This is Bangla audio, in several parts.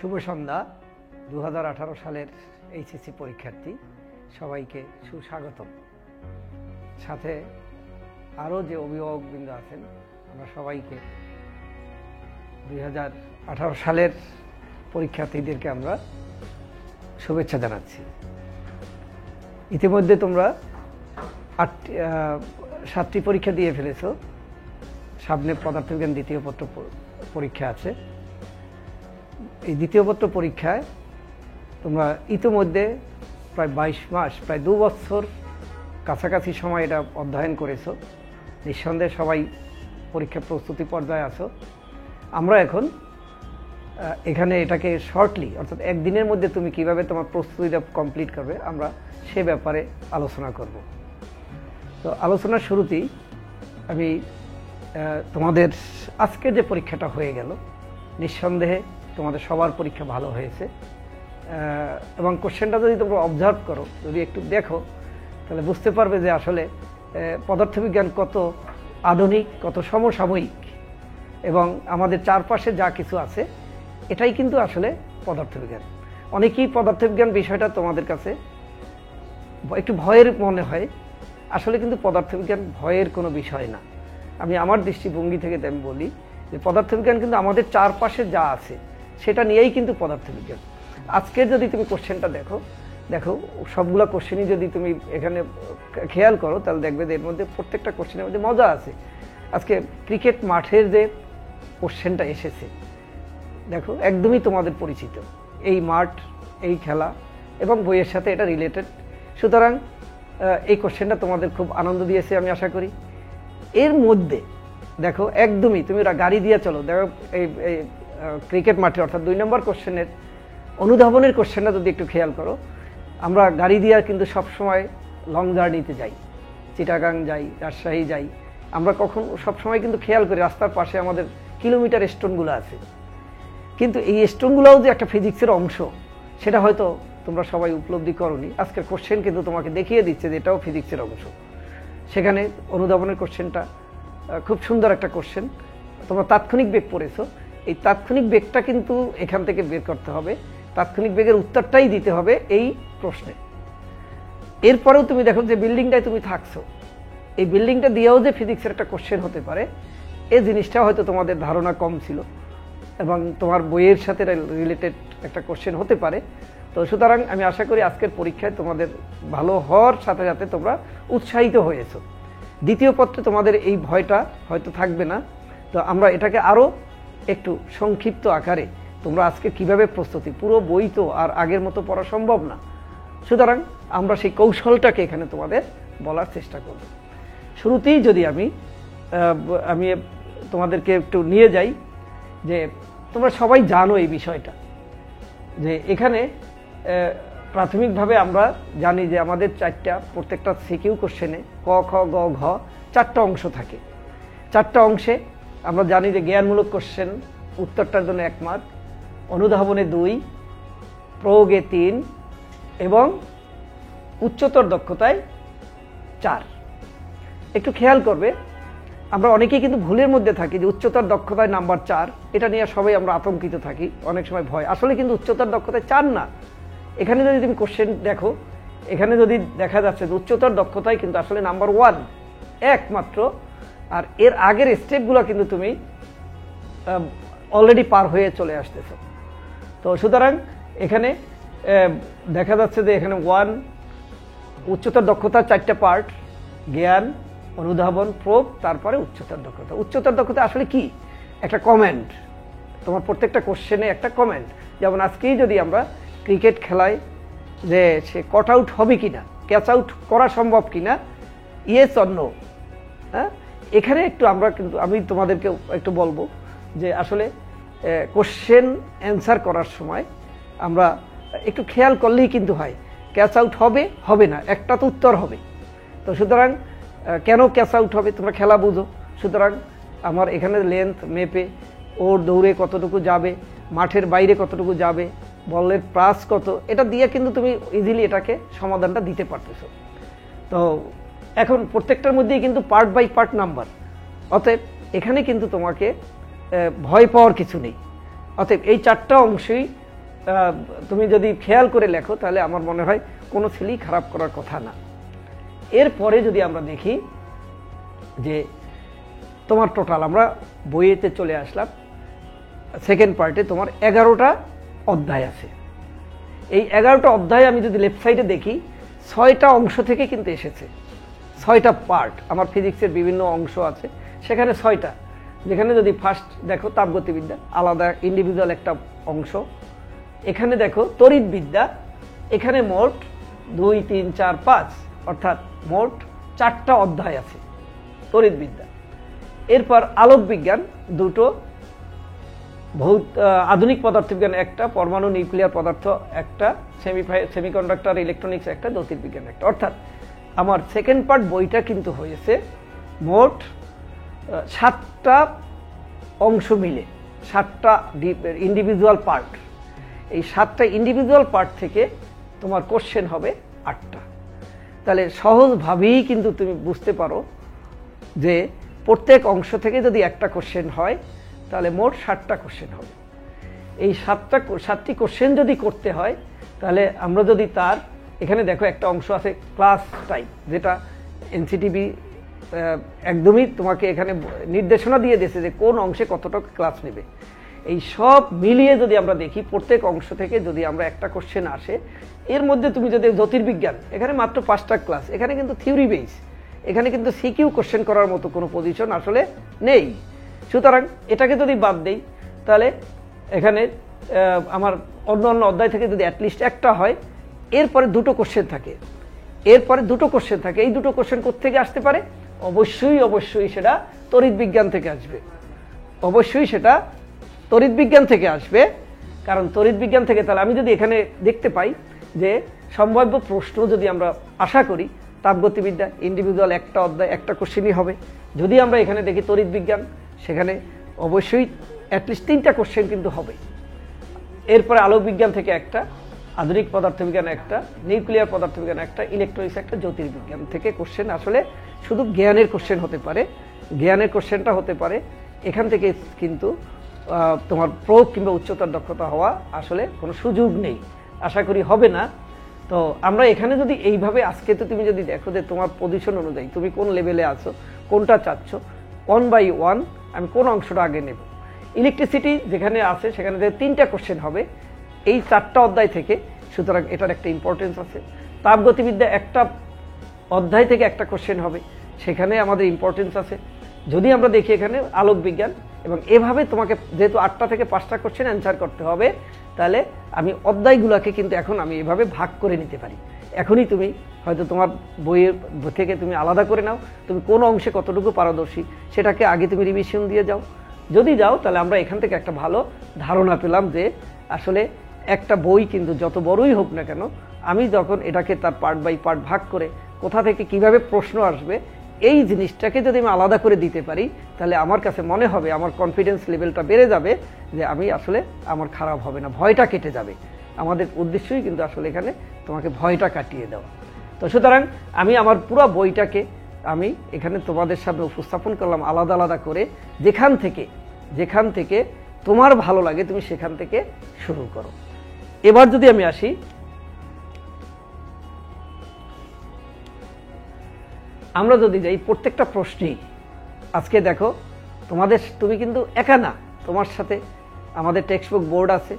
শুভ সন্ধ্যা। 2018 সালের এইচএসসি পরীক্ষার্থী সবাইকে সুস্বাগতম। সাথে আরও যে অভিভাবকবৃন্দ আছেন, আমরা সবাইকে 2018 সালের পরীক্ষার্থীদেরকে আমরা শুভেচ্ছা জানাচ্ছি। ইতিমধ্যে তোমরা 7টি পরীক্ষা দিয়ে ফেলেছ। সামনে পদার্থবিজ্ঞান দ্বিতীয় পত্র পরীক্ষা আছে। এই দ্বিতীয় পত্র পরীক্ষায় তোমরা ইতিমধ্যে প্রায় 22 মাস, প্রায় 2 বছর কাছাকাছি সময় এটা অধ্যয়ন করেছো। নিঃসন্দেহে সবাই পরীক্ষা প্রস্তুতি পর্যায়ে আছো। আমরা এখন এখানে এটাকে শর্টলি, অর্থাৎ একদিনের মধ্যে তুমি কিভাবে তোমার প্রস্তুতিটা কমপ্লিট করবে, আমরা সে ব্যাপারে আলোচনা করব। তো আলোচনার শুরুতেই আমি তোমাদের আজকে যে পরীক্ষাটা হয়ে গেল, নিঃসন্দেহে তোমাদের সবার পরীক্ষা ভালো হয়েছে এবং কোশ্চেনটা যদি তোমরা অবজার্ভ করো, যদি একটু দেখো, তাহলে বুঝতে পারবে যে আসলে পদার্থবিজ্ঞান কত আধুনিক, কত সমসাময়িক এবং আমাদের চারপাশে যা কিছু আছে এটাই কিন্তু আসলে পদার্থবিজ্ঞান। অনেকেই পদার্থবিজ্ঞান বিষয়টা তোমাদের কাছে একটু ভয়ের মনে হয়, আসলে কিন্তু পদার্থবিজ্ঞান ভয়ের কোনো বিষয় না। আমি আমার দৃষ্টিভঙ্গি থেকে আমি বলি যে পদার্থবিজ্ঞান কিন্তু আমাদের চারপাশে যা আছে সেটা নিয়েই কিন্তু পদার্থবিজ্ঞান। আজকের যদি তুমি কোশ্চেনটা দেখো সবগুলো কোশ্চেনই যদি তুমি এখানে খেয়াল করো, তাহলে দেখবে যে এর মধ্যে প্রত্যেকটা কোশ্চেনের মধ্যে মজা আছে। আজকে ক্রিকেট মাঠের যে কোশ্চেনটা এসেছে, দেখো একদমই তোমাদের পরিচিত এই মাঠ, এই খেলা এবং বইয়ের সাথে এটা রিলেটেড। সুতরাং এই কোশ্চেনটা তোমাদের খুব আনন্দ দিয়েছে আমি আশা করি। এর মধ্যে দেখো একদমই তুমি গাড়ি দিয়ে চলো, দেখো এই ক্রিকেট মাঠে অর্থাৎ 2 নম্বর কোশ্চেনের অনুধাবনের কোশ্চেনটা যদি একটু খেয়াল করো, আমরা গাড়ি দিয়ে কিন্তু সবসময় লং জার্নিতে যাই, চিটাগাং যাই, রাজশাহী যাই, আমরা সবসময় কিন্তু খেয়াল করি রাস্তার পাশে আমাদের কিলোমিটার স্টোনগুলো আছে। কিন্তু এই স্টোনগুলোও যে একটা ফিজিক্সের অংশ, সেটা হয়তো তোমরা সবাই উপলব্ধি করোনি। আজকের কোশ্চেন কিন্তু তোমাকে দেখিয়ে দিচ্ছে যে এটাও ফিজিক্সের অংশ। সেখানে অনুধাবনের কোশ্চেনটা খুব সুন্দর একটা কোশ্চেন। তোমরা তাৎক্ষণিক বেগ পড়েছো, এই তাৎক্ষণিক বেগটা কিন্তু এখান থেকে বের করতে হবে, তাৎক্ষণিক বেগের উত্তরটাই দিতে হবে এই প্রশ্নে। এরপরেও তুমি দেখো যে বিল্ডিংটায় তুমি থাকছো, এই বিল্ডিংটা দিয়েও যে ফিজিক্সের একটা কোশ্চেন হতে পারে, এই জিনিসটা হয়তো তোমাদের ধারণা কম ছিল এবং তোমার বইয়ের সাথে রিলেটেড একটা কোশ্চেন হতে পারে। তো সুতরাং আমি আশা করি আজকের পরীক্ষায় তোমাদের ভালো হওয়ার সাথে সাথে তোমরা উৎসাহিত হয়েছো। দ্বিতীয় পত্রে তোমাদের এই ভয়টা হয়তো থাকবে না। তো আমরা এটাকে আরও একটু সংক্ষিপ্ত আকারে তোমরা আজকে কিভাবে প্রস্তুতি, পুরো বই তো আর আগের মতো পড়া সম্ভব না। সুতরাং আমরা সেই কৌশলটাকে এখানে তোমাদের বলার চেষ্টা করব। শুরুতেই যদি আমি তোমাদেরকে একটু নিয়ে যাই, যে তোমরা সবাই জানো এই বিষয়টা, যে এখানে প্রাথমিকভাবে আমরা জানি যে আমাদের প্রত্যেকটা সিকিউ কোশ্চেনে ক, খ, গ, ঘ 4টা অংশ থাকে। 4টা অংশে আমরা জানি যে জ্ঞানমূলক কোশ্চেন উত্তরটার জন্য 1 মার্ক, অনুধাবনে 2, প্রয়োগে 3 এবং উচ্চতর দক্ষতায় 4। একটু খেয়াল করবে, আমরা অনেকেই কিন্তু ভুলের মধ্যে থাকি যে উচ্চতর দক্ষতায় নাম্বার 4, এটা নিয়ে সবাই আমরা আতঙ্কিত থাকি, অনেক সময় ভয়। আসলে কিন্তু উচ্চতর দক্ষতায় 4 না। এখানে যদি তুমি কোশ্চেন দেখো, এখানে যদি দেখা যাচ্ছে যে উচ্চতর দক্ষতায় কিন্তু আসলে নাম্বার 1 একমাত্র, আর এর আগের স্টেপগুলো কিন্তু তুমি অলরেডি পার হয়ে চলে আসতেছো। তো সুতরাং এখানে দেখা যাচ্ছে যে এখানে 1 উচ্চতর দক্ষতার 4টা পার্ট, জ্ঞান, অনুধাবন, প্রোব, তারপরে উচ্চতর দক্ষতা। উচ্চতর দক্ষতা আসলে কি? একটা কমেন্ট, তোমার প্রত্যেকটা কোশ্চেনে একটা কমেন্ট। যেমন আজকেই যদি আমরা ক্রিকেট খেলায় যে সে কট আউট হবে কিনা, ক্যাচ আউট করা সম্ভব কিনা, ইয়েস অর নো, হ্যাঁ, এখানে একটু আমি তোমাদেরকে একটু বলবো যে আসলে কোশ্চেন অ্যান্সার করার সময় আমরা একটু খেয়াল করলেই কিন্তু হয়, ক্যাচ আউট হবে, হবে না, একটা তো উত্তর হবে। তো সুতরাং কেন ক্যাচ আউট হবে, তোমরা খেলা বুঝো। সুতরাং আমার এখানে লেন্থ মেপে ওর দৌড়ে কতটুকু যাবে, মাঠের বাইরে কতটুকু যাবে, বলের প্রাস কত, এটা দিয়ে কিন্তু তুমি ইজিলি এটাকে সমাধানটা দিতে পারতেছো। তো এখন প্রত্যেকটার মধ্যেই কিন্তু পার্ট বাই পার্ট নাম্বার, অতএব এখানে কিন্তু তোমাকে ভয় পাওয়ার কিছু নেই। অতএব এই 4টা অংশই তুমি যদি খেয়াল করে লেখো তাহলে আমার মনে হয় কোনো ছেলেই খারাপ করার কথা না। এরপরে যদি আমরা দেখি যে তোমার টোটাল আমরা বইয়েতে চলে আসলাম, সেকেন্ড পার্টে তোমার 11টা অধ্যায় আছে। এই 11টা অধ্যায় আমি যদি লেফট সাইডে দেখি 6টা অংশ থেকে কিন্তু এসেছে, 6টা পার্ট। আমার ফিজিক্সের বিভিন্ন অংশ আছে সেখানে 6টা, যেখানে যদি ফার্স্ট দেখো তাপগতিবিদ্যা আলাদা ইন্ডিভিজুয়াল একটা অংশ, এখানে দেখো তড়িৎবিদ্যা, এখানে মোট 2, 3, 4, 5 অর্থাৎ মোট 4টা অধ্যায় আছে তড়িৎবিদ্যা। এরপর আলোক বিজ্ঞান 2টো, আধুনিক পদার্থবিজ্ঞান 1টা, পরমাণু নিউক্লিয়ার পদার্থ 1টা, সেমিকন্ডাক্টর ইলেকট্রনিক্স 1টা, জ্যোতির্বিজ্ঞান 1টা। অর্থাৎ আমার সেকেন্ড পার্ট বইটা কিন্তু হয়েছে মোট 7টা অংশ মিলে, 7টা ইন্ডিভিজুয়াল পার্ট। এই 7টা ইন্ডিভিজুয়াল পার্ট থেকে তোমার কোশ্চেন হবে 8টা। তাহলে সহজভাবেই কিন্তু তুমি বুঝতে পারো যে প্রত্যেক অংশ থেকে যদি একটা কোশ্চেন হয় তাহলে মোট 7টা কোশ্চেন হবে। এই 7টি কোশ্চেন যদি করতে হয় তাহলে আমরা যদি তার এখানে দেখো একটা অংশ আছে ক্লাস টাইপ, যেটা এনসিটিভি একদমই তোমাকে এখানে নির্দেশনা দিয়ে দিয়েছে যে কোন অংশে কতটা ক্লাস নেবে। এই সব মিলিয়ে যদি আমরা দেখি প্রত্যেক অংশ থেকে যদি আমরা একটা কোশ্চেন আসে, এর মধ্যে তুমি যদি জ্যোতির্বিজ্ঞান এখানে মাত্র 5টা ক্লাস, এখানে কিন্তু থিওরি বেস, এখানে কিন্তু সিকিউ কোশ্চেন করার মতো কোনো পজিশন আসলে নেই। সুতরাং এটাকে যদি বাদ দেই তাহলে এখানে আমার অন্য অন্য অধ্যায় থেকে যদি অ্যাটলিস্ট একটা হয়, এরপরে 2টো কোশ্চেন থাকে, এরপরে 2টো কোশ্চেন থাকে। এই 2টো কোশ্চেন কোত্থেকে আসতে পারে? অবশ্যই সেটা তড়িৎবিজ্ঞান থেকে আসবে, অবশ্যই সেটা তড়িৎবিজ্ঞান থেকে আসবে। কারণ তড়িৎবিজ্ঞান থেকে তাহলে আমি যদি এখানে দেখতে পাই যে সম্ভাব্য প্রশ্ন যদি আমরা আশা করি তাপগতিবিদ্যা ইন্ডিভিজুয়াল 1টা অধ্যায় 1টা কোশ্চেনই হবে। যদি আমরা এখানে দেখি তড়িৎবিজ্ঞান, সেখানে অবশ্যই অ্যাটলিস্ট 3টা কোশ্চেন কিন্তু হবে। এরপরে আলোক বিজ্ঞান থেকে 1টা, আধুনিক পদার্থবিজ্ঞান 1টা, নিউক্লিয়ার পদার্থবিজ্ঞান 1টা, ইলেকট্রনিক্স 1টা, জ্যোতির্বিজ্ঞান থেকে কোশ্চেন আসলে শুধু জ্ঞানের কোশ্চেন হতে পারে, জ্ঞানের কোশ্চেনটা হতে পারে। এখান থেকে কিন্তু তোমার প্রয়োগ কিংবা উচ্চতর দক্ষতা হওয়া আসলে কোনো সুযোগ নেই, আশা করি হবে না। তো আমরা এখানে যদি এইভাবে আজকে তো তুমি যদি দেখো যে তোমার পজিশন অনুযায়ী তুমি কোন লেভেলে আছো, কোনটা চাচ্ছ, 1 বাই 1 আমি কোন অংশটা আগে নেব। ইলেকট্রিসিটি যেখানে আছে সেখানে 3টা কোশ্চেন হবে এই 4টা অধ্যায় থেকে, সুতরাং এটার একটা ইম্পর্টেন্স আছে। তাপগতিবিদ্যা 1টা অধ্যায় থেকে একটা কোশ্চেন হবে, সেখানে আমাদের ইম্পর্টেন্স আছে। যদি আমরা দেখি এখানে আলোক বিজ্ঞান, এবং এভাবে তোমাকে যেহেতু 8টা থেকে 5টা কোশ্চেন অ্যান্সার করতে হবে, তাহলে আমি অধ্যায়গুলোকে কিন্তু এখন আমি এভাবে ভাগ করে নিতে পারি। এখনই তুমি হয়তো তোমার বইয়ের থেকে তুমি আলাদা করে নাও, তুমি কোন অংশে কতটুকু পারদর্শী সেটাকে আগে তুমি রিভিশন দিয়ে যাও। যদি যাও তাহলে আমরা এখান থেকে একটা ভালো ধারণা পেলাম যে আসলে একটা বই কিন্তু যত বড়ই হোক না কেন, আমি যখন এটাকে তার পার্ট বাই পার্ট ভাগ করে কোথা থেকে কিভাবে প্রশ্ন আসবে এই জিনিসটাকে যদি আমি আলাদা করে দিতে পারি, তাহলে আমার কাছে মনে হবে আমার কনফিডেন্স লেভেলটা বেড়ে যাবে, যে আমি আসলে আমার খারাপ হবে না, ভয়টা কেটে যাবে। আমাদের উদ্দেশ্যই কিন্তু আসলে এখানে তোমাকে ভয়টা কাটিয়ে দেওয়া। তো সুতরাং আমি আমার পুরো বইটাকে আমি এখানে তোমাদের সামনে উপস্থাপন করলাম আলাদা আলাদা করে, যেখান থেকে তোমার ভালো লাগে তুমি সেখান থেকে শুরু করো। এবার যদি আমি আসি, আমরা যদি যাই প্রত্যেকটা প্রশ্নেই, আজকে দেখো তুমি কিন্তু একা না, তোমার সাথে আমাদের টেক্সটবুক বোর্ড আছে,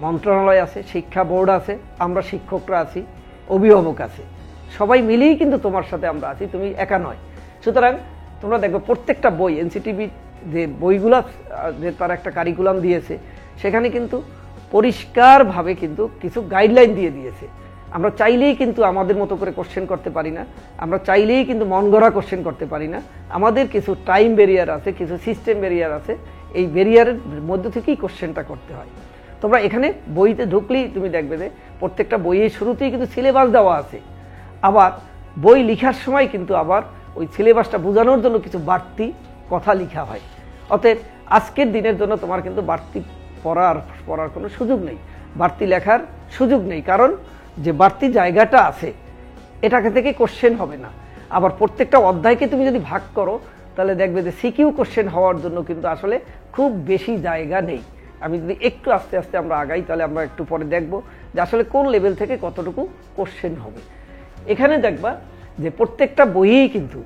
মন্ত্রণালয় আছে, শিক্ষা বোর্ড আছে, আমরা শিক্ষকরা আছি, অভিভাবক আছে, সবাই মিলেই কিন্তু তোমার সাথে আমরা আছি, তুমি একা নয়। সুতরাং তোমরা দেখবে প্রত্যেকটা বই এনসিটিভি যে বইগুলা যে তার একটা কারিকুলাম দিয়েছে, সেখানে কিন্তু পরিষ্কারভাবে কিন্তু কিছু গাইডলাইন দিয়ে দিয়েছে। আমরা চাইলেই কিন্তু আমাদের মতো করে কোশ্চেন করতে পারি না, আমরা চাইলেই কিন্তু মন গড়া কোশ্চেন করতে পারি না। আমাদের কিছু টাইম ব্যারিয়ার আছে, কিছু সিস্টেম ব্যারিয়ার আছে, এই ব্যারিয়ারের মধ্য থেকেই কোশ্চেনটা করতে হয়। তোমরা এখানে বইতে ঢুকলেই তুমি দেখবে যে প্রত্যেকটা বইয়ের শুরুতেই কিন্তু সিলেবাস দেওয়া আছে, আবার বই লেখার সময় কিন্তু আবার ওই সিলেবাসটা বোঝানোর জন্য কিছু বাড়তি কথা লেখা হয়। অতএব আজকের দিনের জন্য তোমার কিন্তু বাড়তি পড়ার কোনো সুযোগ নেই, বাড়তি লেখার সুযোগ নেই, কারণ যে বাড়তি জায়গাটা আছে এটাকে থেকে কোশ্চেন হবে না। আবার প্রত্যেকটা অধ্যায়কে তুমি যদি ভাগ করো তাহলে দেখবে যে সিকিউ কোশ্চেন হওয়ার জন্য কিন্তু আসলে খুব বেশি জায়গা নেই। আমি যদি একটু আস্তে আস্তে আমরা আগাই তাহলে আমরা একটু পরে দেখব যে আসলে কোন লেভেল থেকে কতটুকু কোশ্চেন হবে। এখানে দেখবা যে প্রত্যেকটা বইয়েই কিন্তু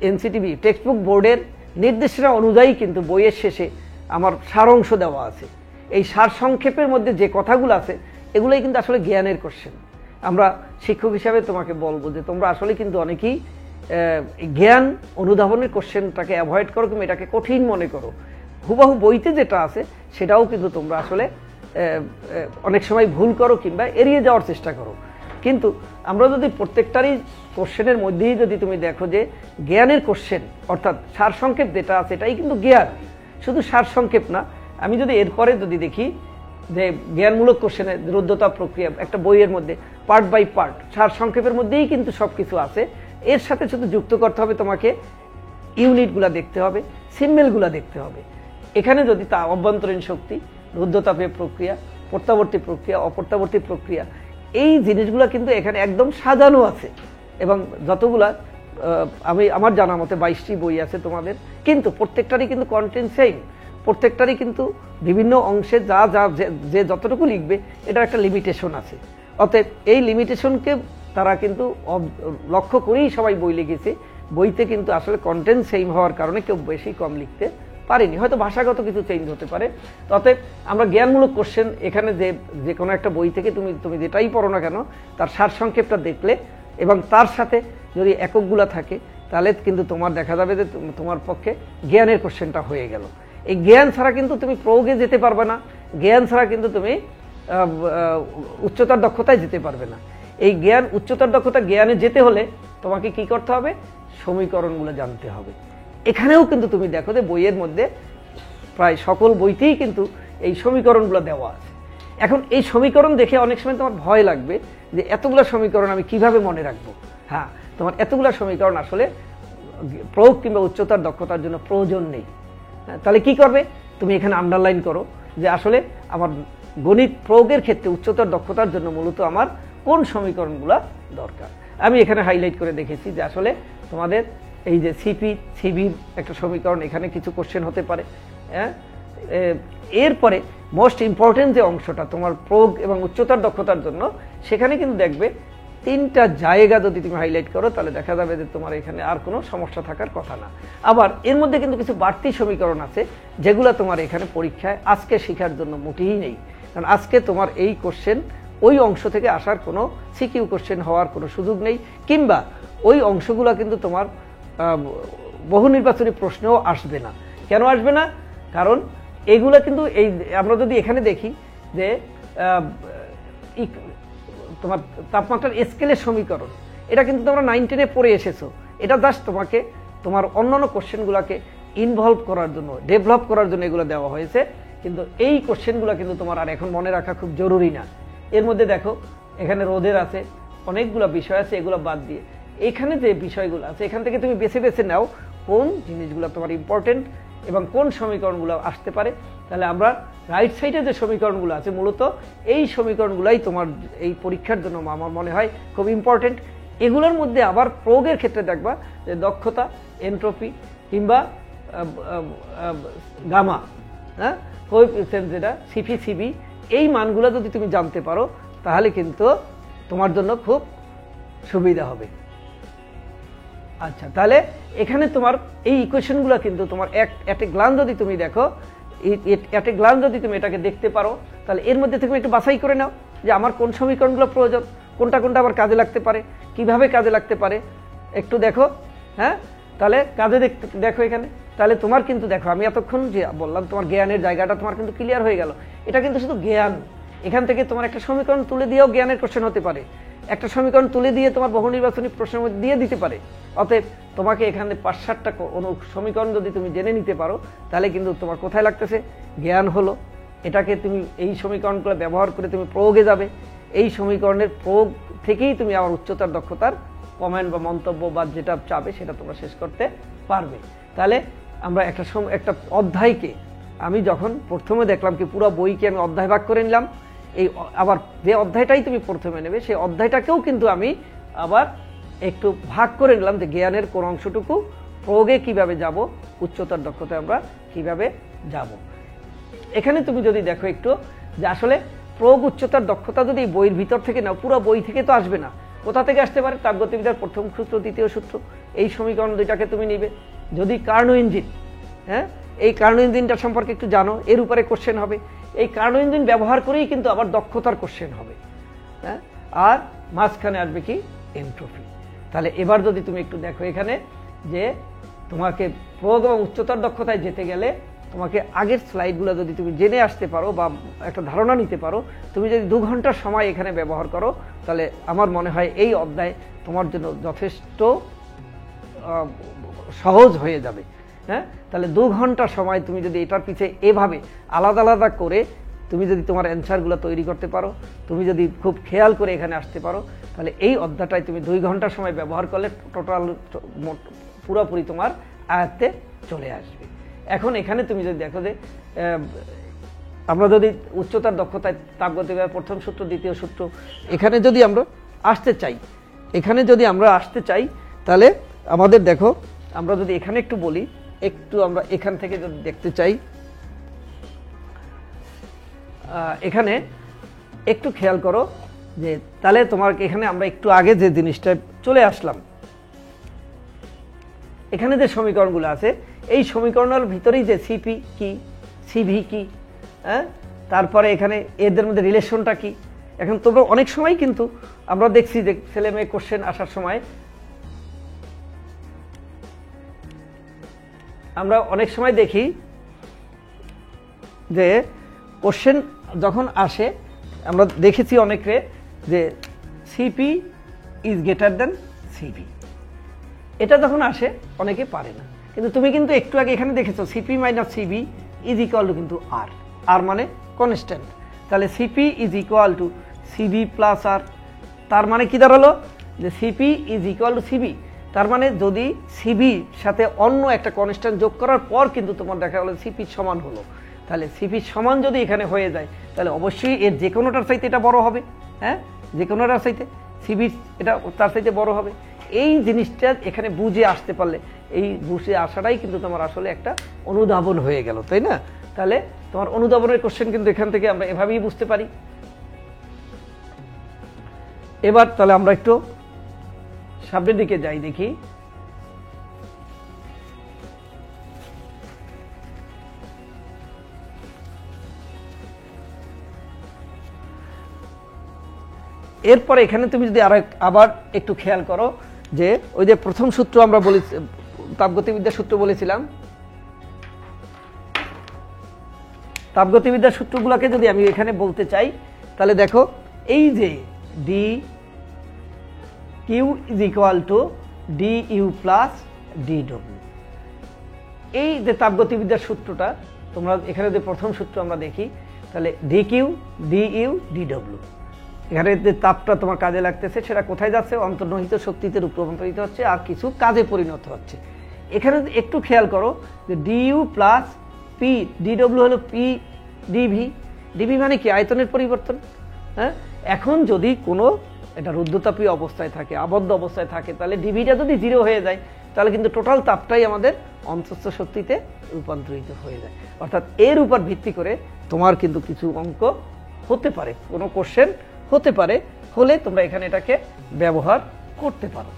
এনসিটিভি টেক্সট বুক বোর্ডের নির্দেশনা অনুযায়ী কিন্তু বইয়ের শেষে আমার সারাংশ দেওয়া আছে। এই সারসংক্ষেপের মধ্যে যে কথাগুলো আছে এগুলোই কিন্তু আসলে জ্ঞানের কোশ্চেন। আমরা শিক্ষক হিসাবে তোমাকে বলবো যে তোমরা আসলে কিন্তু অনেকেই জ্ঞান অনুধাবনের কোশ্চেনটাকে অ্যাভয়েড করো কিংবা এটাকে কঠিন মনে করো। হুবাহু বইতে যেটা আছে সেটাও কিন্তু তোমরা আসলে অনেক সময় ভুল করো কিংবা এড়িয়ে যাওয়ার চেষ্টা করো। কিন্তু আমরা যদি প্রত্যেকটারই কোশ্চেনের মধ্যেই যদি তুমি দেখো যে জ্ঞানের কোশ্চেন অর্থাৎ সারসংক্ষেপ যেটা আছে এটাই কিন্তু জ্ঞান, শুধু সারসংক্ষেপ না। আমি যদি এরপরে যদি দেখি যে জ্ঞানমূলক কোশ্চেনের রুদ্ধতা প্রক্রিয়া একটা বইয়ের মধ্যে পার্ট বাই পার্ট সারসংক্ষেপের মধ্যেই কিন্তু সব কিছু আছে। এর সাথে শুধু যুক্ত করতে হবে তোমাকে ইউনিটগুলো দেখতে হবে, সিম্বলগুলো দেখতে হবে। এখানে যদি তা অভ্যন্তরীণ শক্তি, রুদ্ধতাপীয় প্রক্রিয়া, প্রত্যাবর্তী প্রক্রিয়া, অপ্রত্যাবর্তী প্রক্রিয়া, এই জিনিসগুলো কিন্তু এখানে একদম সাজানো আছে। এবং যতগুলা আমার জানা মতে 22টি বই আছে তোমাদের, কিন্তু প্রত্যেকটারই কিন্তু কন্টেন্ট সেম, প্রত্যেকটারই কিন্তু বিভিন্ন অংশে যা যা যে যতটুকু লিখবে এটার একটা লিমিটেশন আছে। অতএব এই লিমিটেশনকে তারা কিন্তু লক্ষ্য করেই সবাই বই লিখেছে। বইতে কিন্তু আসলে কন্টেন্ট সেম হওয়ার কারণে কেউ বেশি কম লিখতে পারেনি, হয়তো ভাষাগত কিছু চেঞ্জ হতে পারে। অতএব আমরা জ্ঞানমূলক কোশ্চেন এখানে যে কোনো একটা বই থেকে তুমি যেটাই পড়ো না কেন তার সারসংক্ষেপটা দেখলে এবং তার সাথে যদি এককগুলো থাকে তাহলে কিন্তু তোমার দেখা যাবে যে তোমার পক্ষে জ্ঞানের কোশ্চেনটা হয়ে গেল। এই জ্ঞান ছাড়া কিন্তু তুমি প্রয়োগে যেতে পারবে না, জ্ঞান ছাড়া কিন্তু তুমি উচ্চতর দক্ষতায় যেতে পারবে না। এই জ্ঞান উচ্চতর দক্ষতা জ্ঞানে যেতে হলে তোমাকে কি করতে হবে? সমীকরণগুলো জানতে হবে। এখানেও কিন্তু তুমি দেখো যে বইয়ের মধ্যে প্রায় সকল বইতেই কিন্তু এই সমীকরণগুলো দেওয়া আছে। এখন এই সমীকরণ দেখে অনেক সময় তোমার ভয় লাগবে যে এতগুলো সমীকরণ আমি কিভাবে মনে রাখবো। হ্যাঁ, তোমার এতগুলো সমীকরণ আসলে প্রয়োগ কিংবা উচ্চতর দক্ষতার জন্য প্রয়োজন নেই। তাহলে কি করবে? তুমি এখানে আন্ডারলাইন করো যে আসলে আমার গণিত প্রয়োগের ক্ষেত্রে উচ্চতর দক্ষতার জন্য মূলত আমার কোন সমীকরণগুলো দরকার। আমি এখানে হাইলাইট করে দেখেছি যে আসলে তোমাদের এই যে সিভির একটা সমীকরণ, এখানে কিছু কোশ্চেন হতে পারে। হ্যাঁ, এরপরে মোস্ট ইম্পর্টেন্ট যে অংশটা তোমার প্রয়োগ এবং উচ্চতর দক্ষতার জন্য, সেখানে কিন্তু দেখবে 3টা জায়গা যদি তুমি হাইলাইট করো তাহলে দেখা যাবে যে তোমার এখানে আর কোনো সমস্যা থাকার কথা না। আবার এর মধ্যে কিন্তু কিছু বাড়তি সমীকরণ আছে যেগুলো তোমার এখানে পরীক্ষায় আজকে শেখার জন্য মোটেই নেই। কারণ আজকে তোমার এই কোশ্চেন ওই অংশ থেকে আসার কোনো সিকিউ কোশ্চেন হওয়ার কোনো সুযোগ নেই, কিংবা ওই অংশগুলো কিন্তু তোমার বহু নির্বাচনী প্রশ্নেও আসবে না। কেন আসবে না? কারণ এগুলো কিন্তু এই আমরা যদি এখানে দেখি যে তোমার তাপমাত্রার স্কেলের সমীকরণ, এটা কিন্তু তোমরা 9-10-এ পড়ে এসেছো। এটা জাস্ট তোমাকে তোমার অন্যান্য কোশ্চেনগুলোকে ইনভলভ করার জন্য, ডেভেলপ করার জন্য এগুলো দেওয়া হয়েছে। কিন্তু এই কোশ্চেনগুলো কিন্তু তোমার আর এখন মনে রাখা খুব জরুরি না। এর মধ্যে দেখো এখানে রোধের আছে, অনেকগুলো বিষয় আছে, এগুলো বাদ দিয়ে এখানে যে বিষয়গুলো আছে এখান থেকে তুমি বেছে বেছে নাও কোন জিনিসগুলো তোমার ইম্পর্টেন্ট এবং কোন সমীকরণগুলো আসতে পারে। তাহলে আমরা রাইট সাইডে যে সমীকরণগুলো আছে মূলত এই সমীকরণগুলাই তোমার এই পরীক্ষার জন্য আমার মনে হয় খুব ইম্পর্টেন্ট। এগুলোর মধ্যে আবার প্রয়োগের ক্ষেত্রে দেখবা যে দক্ষতা, এন্ট্রপি কিংবা গামা, হ্যাঁ, কোএফিসিয়েন্ট যেটা সিভি, এই মানগুলো যদি তুমি জানতে পারো তাহলে কিন্তু তোমার জন্য খুব সুবিধা হবে। আচ্ছা, তাহলে এখানে তোমার এই ইকুয়েশনগুলো কিন্তু তোমার এট এ গ্লান্স যদি তুমি দেখো, এট এ গ্লান্স যদি তুমি এটাকে দেখতে পারো তাহলে এর মধ্যে তুমি একটু বাছাই করে নাও যে আমার কোন সমীকরণগুলো প্রয়োজন, কোনটা কোনটা আবার কাজে লাগতে পারে, কিভাবে কাজে লাগতে পারে একটু দেখো। হ্যাঁ, তাহলে কাজে দেখো এখানে। তাহলে তোমার কিন্তু দেখো আমি এতক্ষণ যে বললাম তোমার জ্ঞানের জায়গাটা তোমার কিন্তু ক্লিয়ার হয়ে গেল। এটা কিন্তু শুধু জ্ঞান। এখান থেকে তোমার একটা সমীকরণ তুলে দিয়েও জ্ঞানের কোশ্চেন হতে পারে, একটা সমীকরণ তুলে দিয়ে তোমার বহু নির্বাচনী প্রশ্নের মধ্যে দিয়ে দিতে পারে। অতএব তোমাকে এখানে 5-7টা সমীকরণ যদি তুমি জেনে নিতে পারো তাহলে কিন্তু তোমার কোথায় লাগতেছে? জ্ঞান হলো। এটাকে তুমি এই সমীকরণগুলো ব্যবহার করে তুমি প্রয়োগে যাবে। এই সমীকরণের প্রয়োগ থেকেই তুমি আমার উচ্চতর দক্ষতার কমেন্ট বা মন্তব্য বা যেটা চাবে সেটা তোমরা শেষ করতে পারবে। তাহলে আমরা একটা অধ্যায়কে আমি যখন প্রথমে দেখলাম কি পুরো বইকে আমি অধ্যায় ভাগ করে নিলাম, এই আবার যে অধ্যায়টাই তুমি প্রথমে নেবে সেই অধ্যায়টাকেও কিন্তু আমি আবার একটু ভাগ করে নিলাম যে জ্ঞানের কোন অংশটুকু প্রয়োগে কিভাবে যাব, উচ্চতর দক্ষতায় আমরা কিভাবে যাব। এখানে তুমি যদি দেখো একটু যে আসলে প্রয়োগ উচ্চতার দক্ষতা যদি বইয়ের ভিতর থেকে নাও, পুরো বই থেকে তো আসবে না, কোথা থেকে আসতে পারে? তাপগতিবিদ্যার প্রথম সূত্র, দ্বিতীয় সূত্র, এই সমীকরণ দুইটাকে তুমি নিবে। যদি কার্নো ইঞ্জিন, হ্যাঁ, এই কার্নো ইঞ্জিনটা সম্পর্কে একটু জানো, এর উপরে কোশ্চেন হবে। এই কার্নো ইঞ্জিন ব্যবহার করেই কিন্তু আবার দক্ষতার কোশ্চেন হবে, হ্যাঁ। আর মাঝখানে আসবে কি? এন্ট্রপি। তাহলে এবার যদি তুমি একটু দেখো এখানে যে তোমাকে প্রয়োগ এবং উচ্চতর দক্ষতায় যেতে গেলে তোমাকে আগের স্লাইডগুলো যদি তুমি জেনে আসতে পারো বা একটা ধারণা নিতে পারো, তুমি যদি 2 ঘন্টার সময় এখানে ব্যবহার করো, তাহলে আমার মনে হয় এই অধ্যায় তোমার জন্য যথেষ্ট সহজ হয়ে যাবে, হ্যাঁ। তাহলে 2 ঘন্টা সময় তুমি যদি এটার পিছে এভাবে আলাদা আলাদা করে তুমি যদি তোমার অ্যান্সারগুলো তৈরি করতে পারো, তুমি যদি খুব খেয়াল করে এখানে আসতে পারো, তাহলে এই অধ্যায়টায় তুমি 2 ঘন্টার সময় ব্যবহার করলে টোটাল পুরোপুরি তোমার আয়ত্তে চলে আসবে। এখন এখানে তুমি যদি দেখো যে আমরা যদি উচ্চতার দক্ষতায় তাপগতিবিদ্যার প্রথম সূত্র, দ্বিতীয় সূত্র এখানে যদি আমরা আসতে চাই, তাহলে আমাদের দেখো আমরা যদি এখানে একটু বলি, একটু আমরা এখান থেকে যদি দেখতে চাই, এখানে একটু খেয়াল করো যে তাহলে তোমার এখানে আমরা একটু আগে যে জিনিসটা চলে আসলাম, এখানে যে সমীকরণগুলো আছে এই সমীকরণের ভিতরেই যে সিপি কি, সিভি কি, হ্যাঁ, তারপরে এখানে এদের মধ্যে রিলেশনটা কি। এখন তোমরা অনেক সময় কিন্তু আমরা দেখছি যে ছেলে মেয়ে কোশ্চেন আসার সময় আমরা অনেক সময় দেখি যে কোশ্চেন যখন আসে আমরা দেখেছি অনেকে যে CP is greater than CV, এটা যখন আসে অনেকে পারে না। কিন্তু তুমি কিন্তু একটু আগে এখানে দেখেছো CP minus CV is equal to কিন্তু আর, আর মানে কনস্ট্যান্ট। তাহলে CP is equal to CV plus R, তার মানে কি দাঁড়ালো যে CP is equal to CV. তার মানে যদি সিভি সাথে অন্য একটা কনস্ট্যান্ট যোগ করার পর কিন্তু তোমার দেখা গেলো সিপি সমান হলো, তাহলে সিপি সমান যদি এখানে হয়ে যায় তাহলে অবশ্যই এর যে কোনোটার চাইতে এটা বড় হবে, হ্যাঁ, যে কোনোটার চাইতে সিভি এটা তার চাইতে বড় হবে। এই জিনিসটা এখানে বুঝে আসতে পারলে, এই বুঝে আসাটাই কিন্তু তোমার আসলে একটা অনুধাবন হয়ে গেল, তাই না? তাহলে তোমার অনুধাবনের কোশ্চেন কিন্তু এখান থেকে আমরা এভাবেই বুঝতে পারি। এবার তাহলে আমরা একটু সামনের দিকে যাই, দেখি এরপরে এখানে তুমি যদি আবার একটু খেয়াল করো যে ওই যে প্রথম সূত্র আমরা বলি, তাপগতিবিদ্যার সূত্র বলেছিলাম, তাপগতিবিদ্যার সূত্রগুলোকে যদি আমি এখানে বলতে চাই তাহলে দেখো এই যে D Q is equal to D U plus D W, এই যে তাপগতিবিদ্যার সূত্রটা তোমরা এখানে যে প্রথম সূত্র আমরা দেখি, তাহলে D Q D U D W, এখানে যে তাপটা তোমার কাজে লাগতেছে সেটা কোথায় যাচ্ছে? অন্তর্নিহিত শক্তিতে রূপান্তরিত হচ্ছে আর কিছু কাজে পরিণত হচ্ছে। এখানে একটু খেয়াল করো যে ডিইউ প্লাস পি ডিডব্লিউ হলো পি ডিভি, ডিভি মানে কি? আয়তনের পরিবর্তন, হ্যাঁ। এখন যদি কোনো এটা রুদ্ধতাপীয় অবস্থায় থাকে, আবদ্ধ অবস্থায় থাকে, তাহলে ডিভিটা যদি 0 হয়ে যায় তাহলে কিন্তু টোটাল তাপটাই আমাদের অন্তঃস্থ শক্তিতে রূপান্তরিত হয়ে যায়। অর্থাৎ এর উপর ভিত্তি করে তোমার কিন্তু কিছু অঙ্ক হতে পারে, কোনো কোশ্চেন হতে পারে, হলে তোমরা এখানে এটাকে ব্যবহার করতে পারো।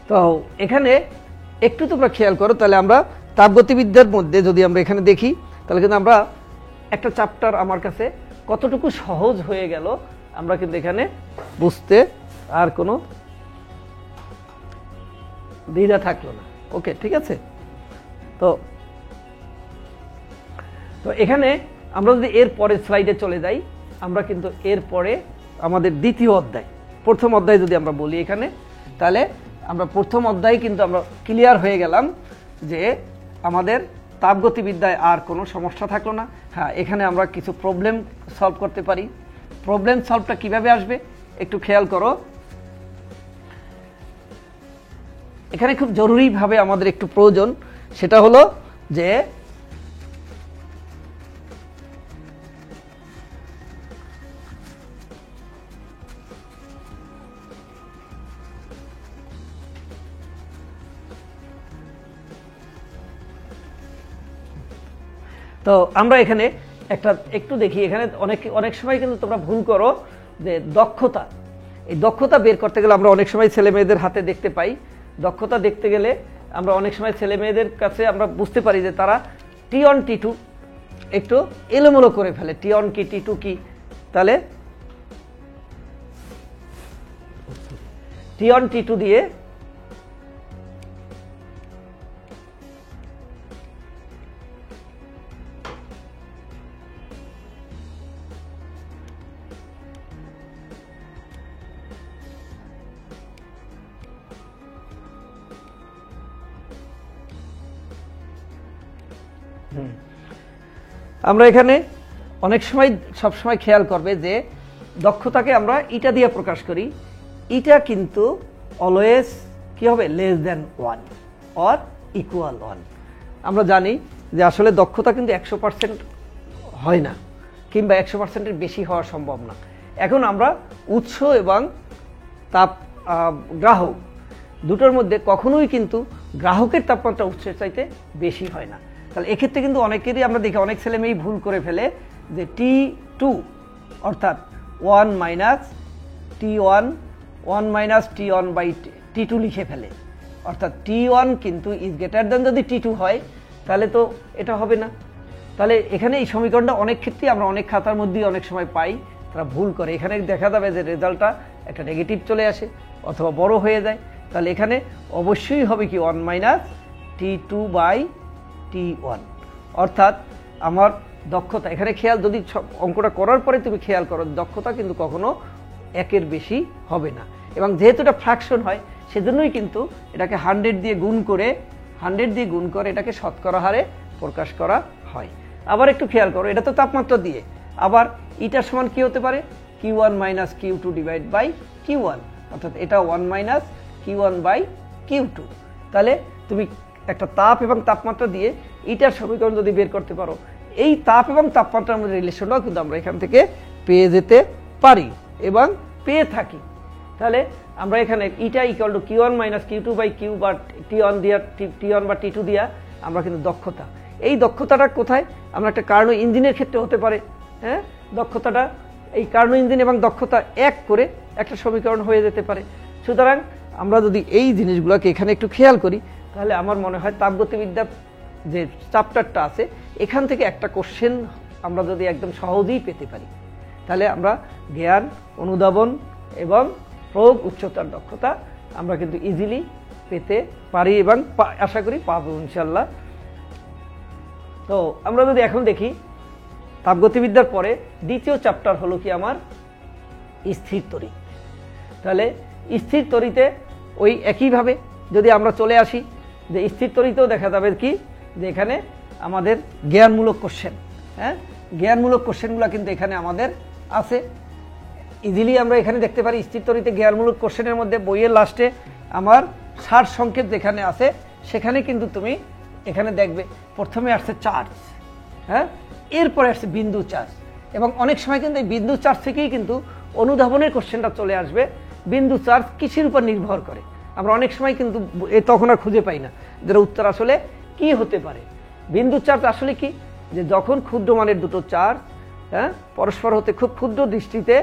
তো এখানে একটু তোমরা খেয়াল করো, তাহলে আমরা তাপগতিবিদ্যার মধ্যে যদি আমরা এখানে দেখি তাহলে কিন্তু আমরা একটা চ্যাপ্টার আমার কাছে কতটুকু সহজ হয়ে গেল আমরা কিন্তু এখানে বুঝতে আর কোনো দ্বিধা থাকলো না। ওকে, ঠিক আছে। তো এখানে আমরা যদি এর পরের স্লাইডে চলে যাই, আমরা কিন্তু এর পরে আমাদের দ্বিতীয় অধ্যায়, প্রথম অধ্যায় যদি আমরা বলি এখানে, তাহলে আমরা প্রথম অধ্যায়ে কিন্তু আমরা ক্লিয়ার হয়ে গেলাম যে আমাদের তাপগতিবিদ্যায় আর কোনো সমস্যা থাকলো না। হ্যাঁ, এখানে আমরা কিছু প্রবলেম সলভ করতে পারি। প্রবলেম সলভটা কিভাবে আসবে একটু খেয়াল করো। এখানে খুব জরুরিভাবে আমাদের একটু প্রয়োজন, সেটা হলো যে তো আমরা এখানে একটু দেখি, এখানে অনেক সময় কিন্তু তোমরা ভুল করো যে দক্ষতা, এই দক্ষতা বের করতে গেলে আমরা অনেক সময় ছেলে মেয়েদের হাতে দেখতে পাই, দক্ষতা দেখতে গেলে আমরা অনেক সময় ছেলে মেয়েদের কাছে আমরা বুঝতে পারি যে তারা T1 T2 একটু এলোমেলো করে ফেলে। T1 কি T2 কি, তাহলে T1 T2 দিয়ে আমরা এখানে অনেক সময় সবসময় খেয়াল করবে যে দক্ষতাকে আমরা ইটা দিয়ে প্রকাশ করি, ইটা কিন্তু অলওয়েজ কি হবে, লেস দ্যান 1 অর ইকুয়াল 1। আমরা জানি যে আসলে দক্ষতা কিন্তু 100% হয় না, কিংবা 100%-এর বেশি হওয়া সম্ভব না। এখন আমরা উৎস এবং তাপ গ্রাহক দুটোর মধ্যে কখনোই কিন্তু গ্রাহকের তাপমাত্রা উৎসের চাইতে বেশি হয় না। তাহলে এক্ষেত্রে কিন্তু অনেকেরই আমরা দেখি, অনেক ছেলে মেয়েই ভুল করে ফেলে যে T2 অর্থাৎ 1 মাইনাস T1 বাই T2 লিখে ফেলে, অর্থাৎ T1 কিন্তু ইজ গ্রেটার দ্যান যদি T2 হয় তাহলে তো এটা হবে না। তাহলে এখানে এই সমীকরণটা অনেক ক্ষেত্রেই আমরা অনেক খাতার মধ্যেই অনেক সময় পাই, তারা ভুল করে। এখানে দেখা যাবে যে রেজাল্টটা একটা নেগেটিভ চলে আসে অথবা বড় হয়ে যায়। তাহলে এখানে অবশ্যই হবে কি 1 মাইনাস T2 বাই T1, অর্থাৎ আমার দক্ষতা এখানে খেয়াল, যদি অঙ্কটা করার পরে তুমি খেয়াল করো, দক্ষতা কিন্তু কখনো 1-এর বেশি হবে না। এবং যেহেতু এটা ফ্র্যাকশন হয় সেজন্যই কিন্তু এটাকে 100 দিয়ে গুণ করে এটাকে শতকরা হারে প্রকাশ করা হয়। আবার একটু খেয়াল করো, এটা তো তাপমাত্রা দিয়ে, আবার ইটার সমান কি হতে পারে, Q1 minus Q2 divide by Q1, অর্থাৎ এটা 1 মাইনাস Q1 বাই Q2। তাহলে তুমি একটা তাপ এবং তাপমাত্রা দিয়ে ইটার সমীকরণ যদি বের করতে পারো, এই তাপ এবং তাপমাত্রার মধ্যে রিলেশনটাও কিন্তু আমরা এখান থেকে পেয়ে যেতে পারি এবং পেয়ে থাকি। তাহলে আমরা এখানে ইটা equal to Q1 minus Q2 by Q বা T1 বা T2 দিয়া আমরা কিন্তু দক্ষতা, এই দক্ষতাটা কোথায়, আমরা একটা কার্নো ইঞ্জিনের ক্ষেত্রে হতে পারে, হ্যাঁ, দক্ষতাটা এই কার্নো ইঞ্জিন এবং দক্ষতা এক করে একটা সমীকরণ হয়ে যেতে পারে। সুতরাং আমরা যদি এই জিনিসগুলোকে এখানে একটু খেয়াল করি, তাহলে আমার মনে হয় তাপগতিবিদ্যা যে চ্যাপ্টারটা আছে এখান থেকে একটা কোশ্চেন আমরা যদি একদম সহজেই পেতে পারি, তাহলে আমরা জ্ঞান, অনুধাবন এবং প্রয়োগ উচ্চতার দক্ষতা আমরা কিন্তু ইজিলি পেতে পারি এবং আশা করি পাবো ইনশাল্লাহ। তো আমরা যদি এখন দেখি তাপগতিবিদ্যার পরে দ্বিতীয় চ্যাপ্টার হলো কি আমার স্থির তড়িৎ। তাহলে স্থির তড়িতে ওই একইভাবে যদি আমরা চলে আসি, যে স্থির তড়িতেও দেখা যাবে কি যে এখানে আমাদের জ্ঞানমূলক কোশ্চেন, হ্যাঁ, জ্ঞানমূলক কোশ্চেনগুলো কিন্তু এখানে আমাদের আছে। ইজিলি আমরা এখানে দেখতে পারি স্থির তড়িতে জ্ঞানমূলক কোশ্চেনের মধ্যে বইয়ের লাস্টে আমার সার সংকেত যেখানে আছে সেখানে কিন্তু তুমি এখানে দেখবে প্রথমে আসছে চার্জ, হ্যাঁ, এরপরে আসছে বিন্দু চার্জ, এবং অনেক সময় কিন্তু এই বিন্দু চার্জ থেকেই কিন্তু অনুধাবনের কোশ্চেনটা চলে আসবে। বিন্দু চার্জ কিসের উপর নির্ভর করে আমরা অনেক সময় কিন্তু তখন আর খুঁজে পাই না যেটা উত্তর আসলে কি হতে পারে। বিন্দু চার্জ আসলে কি, যে যখন ক্ষুদ্র মানের দুটো চার্জ, হ্যাঁ, পরস্পর হতে খুব ক্ষুদ্র দৃষ্টিতে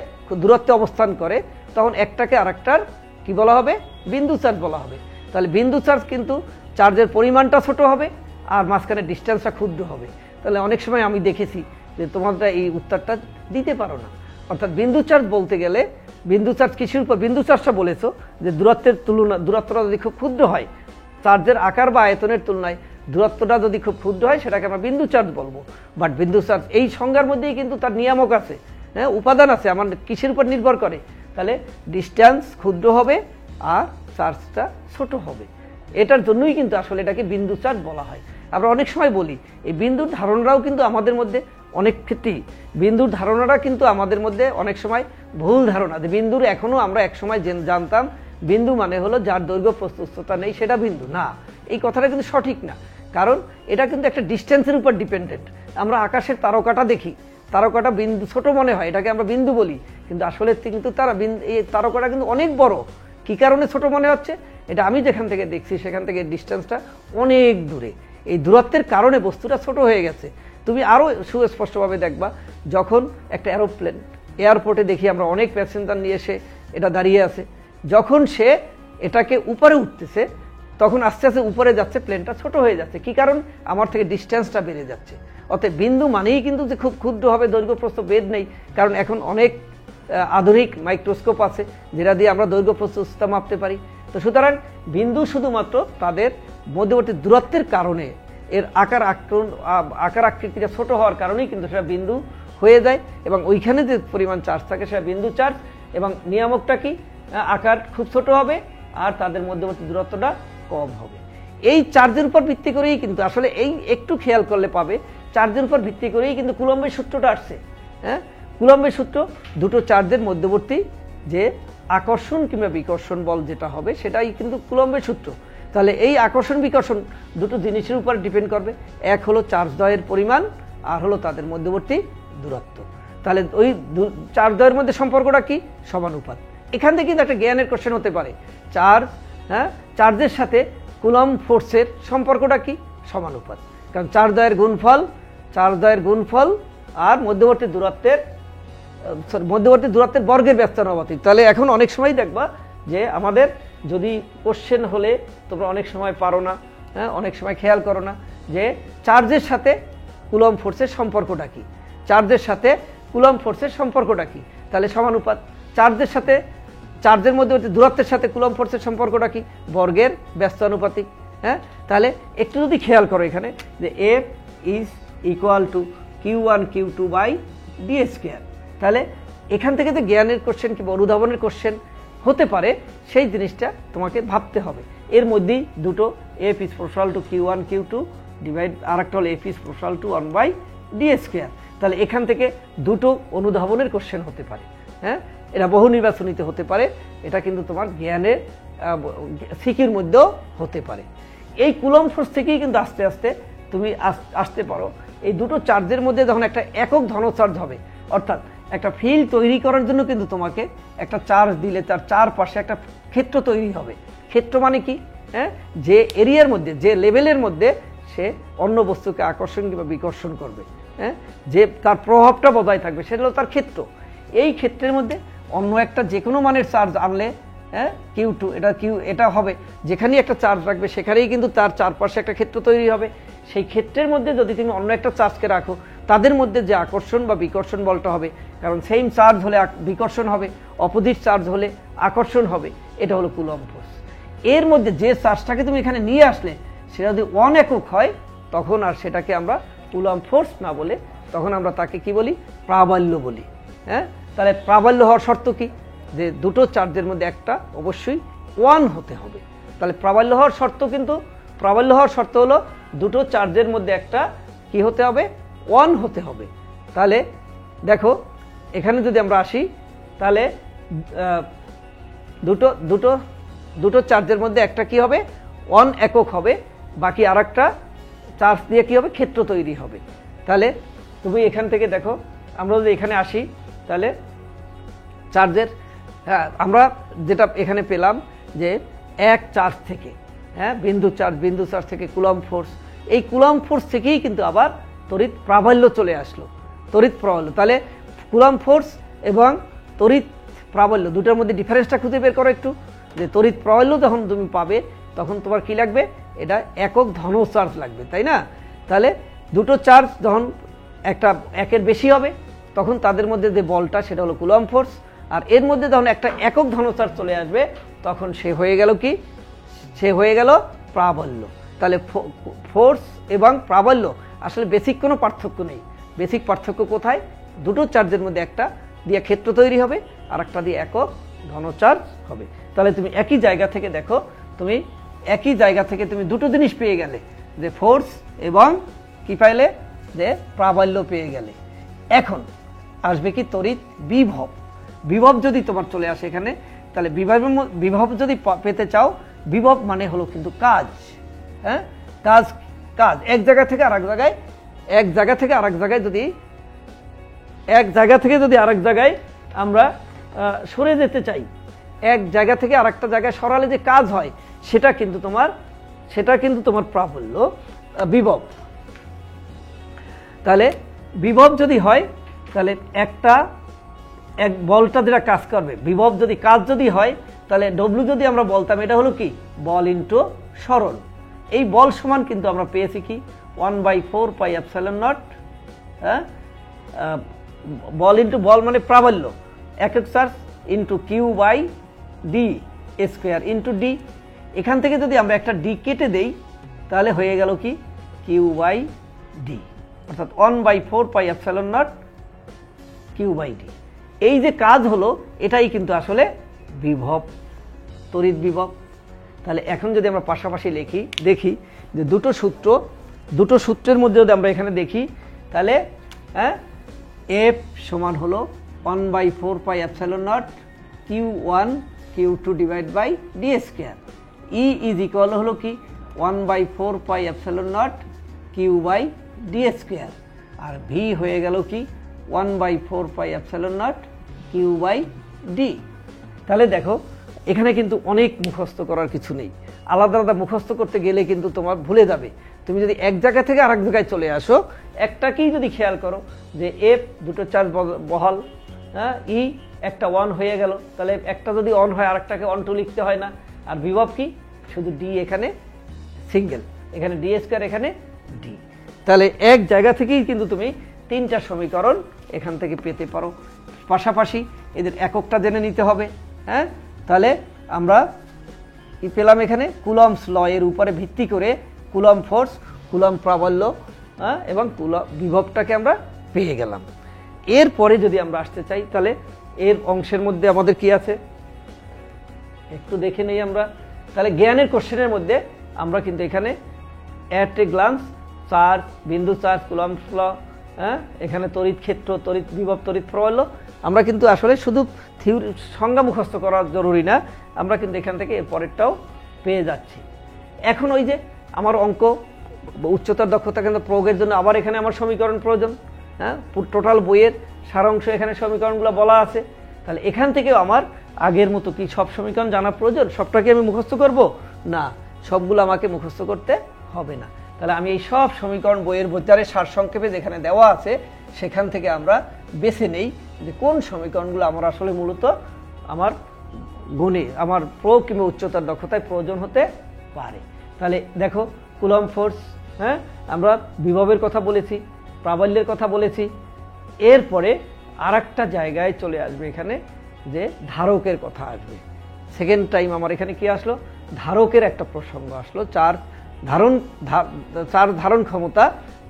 দূরত্বে অবস্থান করে, তখন একটাকে আরেকটার কি বলা হবে, বিন্দু চার্জ বলা হবে। তাহলে বিন্দু চার্জ কিন্তু চার্জের পরিমাণটা ছোট হবে আর মাঝখানে ডিস্টেন্সটা ক্ষুদ্র হবে। তাহলে অনেক সময় আমি দেখেছি যে তোমরা এই উত্তরটা দিতে পারো না। অর্থাৎ বিন্দু চার্জ বলতে গেলে, বিন্দু চার্জ কিসের উপর, বিন্দু চার্জটা বলেছো যে দূরত্বটা যদি খুব ক্ষুদ্র হয়, চার্জের আকার বা আয়তনের তুলনায় দূরত্বটা যদি খুব ক্ষুদ্র হয় সেটাকে আমরা বিন্দু চার্জ বলবো। বাট বিন্দু চার্জ এই সংজ্ঞার মধ্যেই কিন্তু তার নিয়ামক আছে, হ্যাঁ, উপাদান আছে, আমার কিসের উপর নির্ভর করে, তাহলে ডিস্টেন্স ক্ষুদ্র হবে আর চার্জটা ছোট হবে। এটার জন্যই কিন্তু আসলে এটাকে বিন্দু চার্জ বলা হয়। আমরা অনেক সময় বলি এই বিন্দুর ধারণাটাও কিন্তু আমাদের মধ্যে অনেক ক্ষেত্রেই, বিন্দুর ধারণাটা কিন্তু আমাদের মধ্যে অনেক সময় ভুল ধারণা, যে বিন্দুর এখনো আমরা একসময় জানতাম বিন্দু মানে হলো যার দৈর্ঘ্য প্রস্থতা নেই সেটা বিন্দু না। এই কথাটা কিন্তু সঠিক না, কারণ এটা কিন্তু একটা ডিস্টেন্সের উপর ডিপেন্ডেন্ট। আমরা আকাশের তারকাটা দেখি, তারকাটা বিন্দু ছোট মনে হয়, এটাকে আমরা বিন্দু বলি, কিন্তু আসলে কিন্তু এই তারকাটা কিন্তু অনেক বড়। কি কারণে ছোট মনে হচ্ছে, এটা আমি যেখান থেকে দেখছি সেখান থেকে ডিস্টেন্সটা অনেক দূরে, এই দূরত্বের কারণে বস্তুটা ছোট হয়ে গেছে। তুমি আরও সুস্পষ্টভাবে দেখবা যখন একটা এরোপ্লেন এয়ারপোর্টে দেখি আমরা অনেক প্যাসেঞ্জার নিয়ে এসে এটা দাঁড়িয়ে আছে, যখন সে এটাকে উপরে উঠতেছে তখন আস্তে আস্তে উপরে যাচ্ছে, প্লেনটা ছোট হয়ে যাচ্ছে। কি কারণ? আমার থেকে ডিস্টেন্সটা বেড়ে যাচ্ছে। অতএব বিন্দু মানেই কিন্তু যে খুব ক্ষুদ্র হবে, দৈর্ঘ্য প্রস্থ ভেদ নেই, কারণ এখন অনেক আধুনিক মাইক্রোস্কোপ আছে যেটা দিয়ে আমরা দৈর্ঘ্য প্রস্থ উচ্চতা মাপতে পারি। তো সুতরাং বিন্দু শুধুমাত্র তাদের মধ্যবর্তী দূরত্বের কারণে, এর আকার আকৃতিটা ছোট হওয়ার কারণেই কিন্তু সেটা বিন্দু হয়ে যায়, এবং ওইখানে যে পরিমাণ চার্জ থাকে সেটা বিন্দু চার্জ। এবং নিয়ামকটা কি? আকার খুব ছোট হবে আর তাদের মধ্যবর্তী দূরত্বটা কম হবে। এই চার্জের উপর ভিত্তি করেই কিন্তু আসলে এই একটু খেয়াল করলে পাবে, চার্জের উপর ভিত্তি করেই কিন্তু কুলম্বের সূত্রটা আসছে। হ্যাঁ, কুলম্বের সূত্র দুটো চার্জের মধ্যবর্তী যে আকর্ষণ কিংবা বিকর্ষণ বল যেটা হবে সেটাই কিন্তু কুলম্বের সূত্র। তাহলে এই আকর্ষণ বিকর্ষণ দুটো জিনিসের উপর ডিপেন্ড করবে। এক হলো চার্জ দ্বয়ের পরিমাণ, আর হলো তাদের মধ্যবর্তী দূরত্ব। তাহলে ওই চার্জ দ্বয়ের মধ্যে সম্পর্কটা কি? সমানুপাত। এখান থেকে কিন্তু একটা জ্ঞানের কোশ্চেন হতে পারে, চার্জের সাথে কুলম্ব ফোর্সের সম্পর্কটা কি? সমানুপাত। কারণ চার্জ দ্বয়ের গুণফল আর মধ্যবর্তী দূরত্বের বর্গের ব্যস্তানুপাতিক। তাহলে এখন অনেক সময় দেখবা যে আমাদের যদি কোশ্চেন হলে তোমরা অনেক সময় পারো না, অনেক সময় খেয়াল করো না যে চার্জের সাথে কুলম্ব ফোর্সের সম্পর্কটা কি, চার্জের সাথে কুলম্ব ফোর্সের সম্পর্কটা কি? তাহলে সমানুপাত। চার্জের মধ্যবর্তী দূরত্বের সাথে কুলম্ব ফোর্সের সম্পর্কটা কি? বর্গের ব্যস্তানুপাতিক। হ্যাঁ, তাহলে একটু যদি খেয়াল করো এখানে যে F is equal to Q1 Q2 by D square. তাহলে এখান থেকে যে জ্ঞানের কোশ্চেন কিংবা অনুধাবনের কোশ্চেন হতে পারে সেই জিনিসটা তোমাকে ভাবতে হবে। এর মধ্যেই দুটো F is proportional to Q1 Q2 divide, আর একটা হলো F is proportional to 1 by D square. তাহলে এখান থেকে দুটো অনুধাবনের কোশ্চেন হতে পারে। হ্যাঁ, এটা বহু নির্বাচনীতে হতে পারে, এটা কিন্তু তোমার জ্ঞানের সিকিউর মধ্যেও হতে পারে। এই কুলম্ব ফোর্স থেকেই কিন্তু আস্তে আস্তে তুমি আসতে পারো এই দুটো চার্জের মধ্যে যখন একটা একক ধন চার্জ হবে, অর্থাৎ একটা ফিল্ড তৈরি করার জন্য কিন্তু তোমাকে একটা চার্জ দিলে তার চারপাশে একটা ক্ষেত্র তৈরি হবে। ক্ষেত্র মানে কি? হ্যাঁ, যে এরিয়ার মধ্যে, যে লেভেলের মধ্যে সে অন্য বস্তুকে আকর্ষণ কিংবা বিকর্ষণ করবে, হ্যাঁ, যে তার প্রভাবটা বজায় থাকবে, সেটা হলো তার ক্ষেত্র। এই ক্ষেত্রের মধ্যে অন্য একটা যে কোনো মানের চার্জ আনলে, হ্যাঁ, Q2 এটা হবে, যেখানেই একটা চার্জ রাখবে সেখানেই কিন্তু তার চারপাশে একটা ক্ষেত্র তৈরি হবে। সেই ক্ষেত্রের মধ্যে যদি তুমি অন্য একটা চার্জকে রাখো, তাদের মধ্যে যে আকর্ষণ বা বিকর্ষণ বলটা হবে, কারণ সেম চার্জ হলে বিকর্ষণ হবে, অপোজিট চার্জ হলে আকর্ষণ হবে, এটা হলো কুলম্ব ফোর্স। এর মধ্যে যে চার্জটাকে তুমি এখানে নিয়ে আসলে সেটা যদি 1 একক হয়, তখন আর সেটাকে আমরা কুলম্ব ফোর্স না বলে তখন আমরা তাকে কি বলি? প্রাবল্য বলি। হ্যাঁ, তাহলে প্রাবল্য হওয়ার শর্ত কি? যে দুটো চার্জের মধ্যে একটা অবশ্যই 1 হতে হবে। তাহলে প্রাবল্য হওয়ার শর্ত হলো দুটো চার্জের মধ্যে একটা কি হতে হবে? 1 হতে হবে। তাহলে দেখো এখানে যদি আমরা আসি, তাহলে দুটো চার্জের মধ্যে একটা কি হবে? 1 একক হবে, বাকি আর একটা চার্জ দিয়ে কি হবে? ক্ষেত্র তৈরি হবে। তাহলে তুমি এখান থেকে দেখো, আমরা যদি এখানে আসি, তাহলে চার্জের, হ্যাঁ, আমরা যেটা এখানে পেলাম যে এক চার্জ থেকে, হ্যাঁ, বিন্দু চার্জ থেকে কুলম্ব ফোর্স, এই কুলম্ব ফোর্স থেকেই কিন্তু আবার তড়িৎ প্রাবল্য চলে আসলো, তড়িৎ প্রাবল্য। তাহলে কুলম্ব ফোর্স এবং তড়িৎ প্রাবল্য দুটোর মধ্যে ডিফারেন্সটা খুঁজে বের করো একটু, যে তড়িৎ প্রাবল্য যখন তুমি পাবে তখন তোমার কি লাগবে? এটা একক ধন চার্জ লাগবে, তাই না? তাহলে দুটো চার্জ যখন একটা একের বেশি হবে তখন তাদের মধ্যে যে বলটা সেটা হলো কুলম্ব ফোর্স, আর এর মধ্যে যখন একটা একক ধন চার্জ চলে আসবে তখন সে হয়ে গেল কি? সে হয়ে গেল প্রাবল্য। তাহলে ফোর্স এবং প্রাবল্য আসলে বেসিক কোনো পার্থক্য নেই। বেসিক পার্থক্য কোথায়? দুটো চার্জের মধ্যে একটা দিয়ে ক্ষেত্র তৈরি হবে আর একটা দিয়ে একক ধন চার্জ হবে। তাহলে তুমি একই জায়গা থেকে দেখো, তুমি একই জায়গা থেকে তুমি দুটো জিনিস পেয়ে গেলে, যে ফোর্স এবং কি পাইলে? যে প্রাবল্য পেয়ে গেলে। এখন আসবে কি? তড়িৎ বিভব। বিভব যদি তোমার চলে আসে এখানে, তাহলে বিভব যদি পেতে চাও, বিভব মানে হলো কিন্তু কাজ। হ্যাঁ, কাজ এক জায়গা থেকে আরেক জায়গায়, যদি আরেক জায়গায় আমরা সরে যেতে চাই, এক জায়গা থেকে আরেকটা জায়গায় সরালে যে কাজ হয় সেটা কিন্তু তোমার প্রাবল্য, বিভব। তাহলে বিভব যদি হয় তাহলে এক বলটা যেটা কাজ করবে, বিভব যদি কাজ যদি হয় তাহলে ডব্লিউ যদি আমরা বলতাম এটা হলো কি বল ইন্টু সরণ। এই বল সমান কিন্তু আমরা পেয়েছি কি 1/4πε0, হ্যাঁ, বল ইন্টু বল মানে প্রাবল্য, একক charge into q/d square into D. এখান থেকে যদি আমরা একটা ডি কেটে দেই তাহলে হয়ে গেল কি q/d, অর্থাৎ 1/4πε0 q/d। এই যে কাজ হলো এটাই কিন্তু আসলে বিভব, তড়িৎ বিভব। তাহলে এখন যদি আমরা পাশাপাশি দেখি যে দুটো সূত্রের মধ্যে যদি আমরা এখানে দেখি তাহলে হ্যাঁ F সমান হলো 1/4πε0 q1 q2 divide by D square, E is equal হলো কি 1/4πε0 q/d স্কোয়ার, আর V হয়ে গেল কি 1/4πε0 q/d। তাহলে দেখো এখানে কিন্তু অনেক মুখস্থ করার কিছু নেই, আলাদা আলাদা মুখস্থ করতে গেলে কিন্তু তোমার ভুলে যাবে। তুমি যদি এক জায়গা থেকে আরেক জায়গায় চলে আসো, একটাকেই যদি খেয়াল করো যে F দুটো চার্জ বহাল, হ্যাঁ, E একটা 1 হয়ে গেল, তাহলে একটা যদি অন হয় আরেকটাকে অন টু লিখতে হয় না। আর বিভব কি শুধু ডি, এখানে সিঙ্গেল, এখানে ডি স্কোয়ার, এখানে ডি। তাহলে এক জায়গা থেকেই কিন্তু তুমি তিনটা সমীকরণ এখান থেকে পেতে পারো। পাশাপাশি এদের এককটা জেনে নিতে হবে, হ্যাঁ। তাহলে আমরা কি পেলাম এখানে কুলম্বস ল এর উপরে ভিত্তি করে কুলম্ব ফোর্স, কুলম্ব প্রাবল্য, হ্যাঁ, এবং বিভবটাকে আমরা পেয়ে গেলাম। এরপরে যদি আমরা আসতে চাই তাহলে এর অংশের মধ্যে আমাদের কি আছে একটু দেখে নেই আমরা। তাহলে জ্ঞানের কোশ্চেনের মধ্যে আমরা কিন্তু এখানে অ্যাট এ গ্লান্স চার্জ, বিন্দু চার্জ, কুলম্বস ল, হ্যাঁ, এখানে তড়িৎ ক্ষেত্র, তড়িৎ বিভব, তড়িৎ প্রাবল্য, আমরা কিন্তু আসলে শুধু থিওরি সংজ্ঞা মুখস্থ করা জরুরি না, আমরা কিন্তু এখান থেকে এর পরেরটাও পেয়ে যাচ্ছি। এখন ওই যে আমার অঙ্ক উচ্চতর দক্ষতা কেন্দ্র প্রয়োগের জন্য আবার এখানে আমার সমীকরণ প্রয়োজন, হ্যাঁ, টোটাল বইয়ের সারাংশ এখানে সমীকরণগুলো বলা আছে। তাহলে এখান থেকেও আমার আগের মতো কি সব সমীকরণ জানা প্রয়োজন? সবটাকে আমি মুখস্থ করব না, সবগুলো আমাকে মুখস্থ করতে হবে না। তাহলে আমি এই সব সমীকরণ বইয়ের বোঝারের সারসংক্ষেপে যেখানে দেওয়া আছে সেখান থেকে আমরা বেছে নেই যে কোন সমীকরণগুলো আমার আসলে মূলত আমার গুণে, আমার প্রয়োগ কিংবা উচ্চতর দক্ষতায় প্রয়োজন হতে পারে। তাহলে দেখো কুলম্ব ফোর্স, হ্যাঁ, আমরা বিভবের কথা বলেছি, প্রাবল্যের কথা বলেছি। এরপরে আরেকটা জায়গায় চলে আসবে এখানে যে ধারকের কথা আসবে। সেকেন্ড টাইম আমার এখানে কি আসলো, ধারকের একটা প্রসঙ্গ আসলো, চার্জ ধারণ ক্ষমতা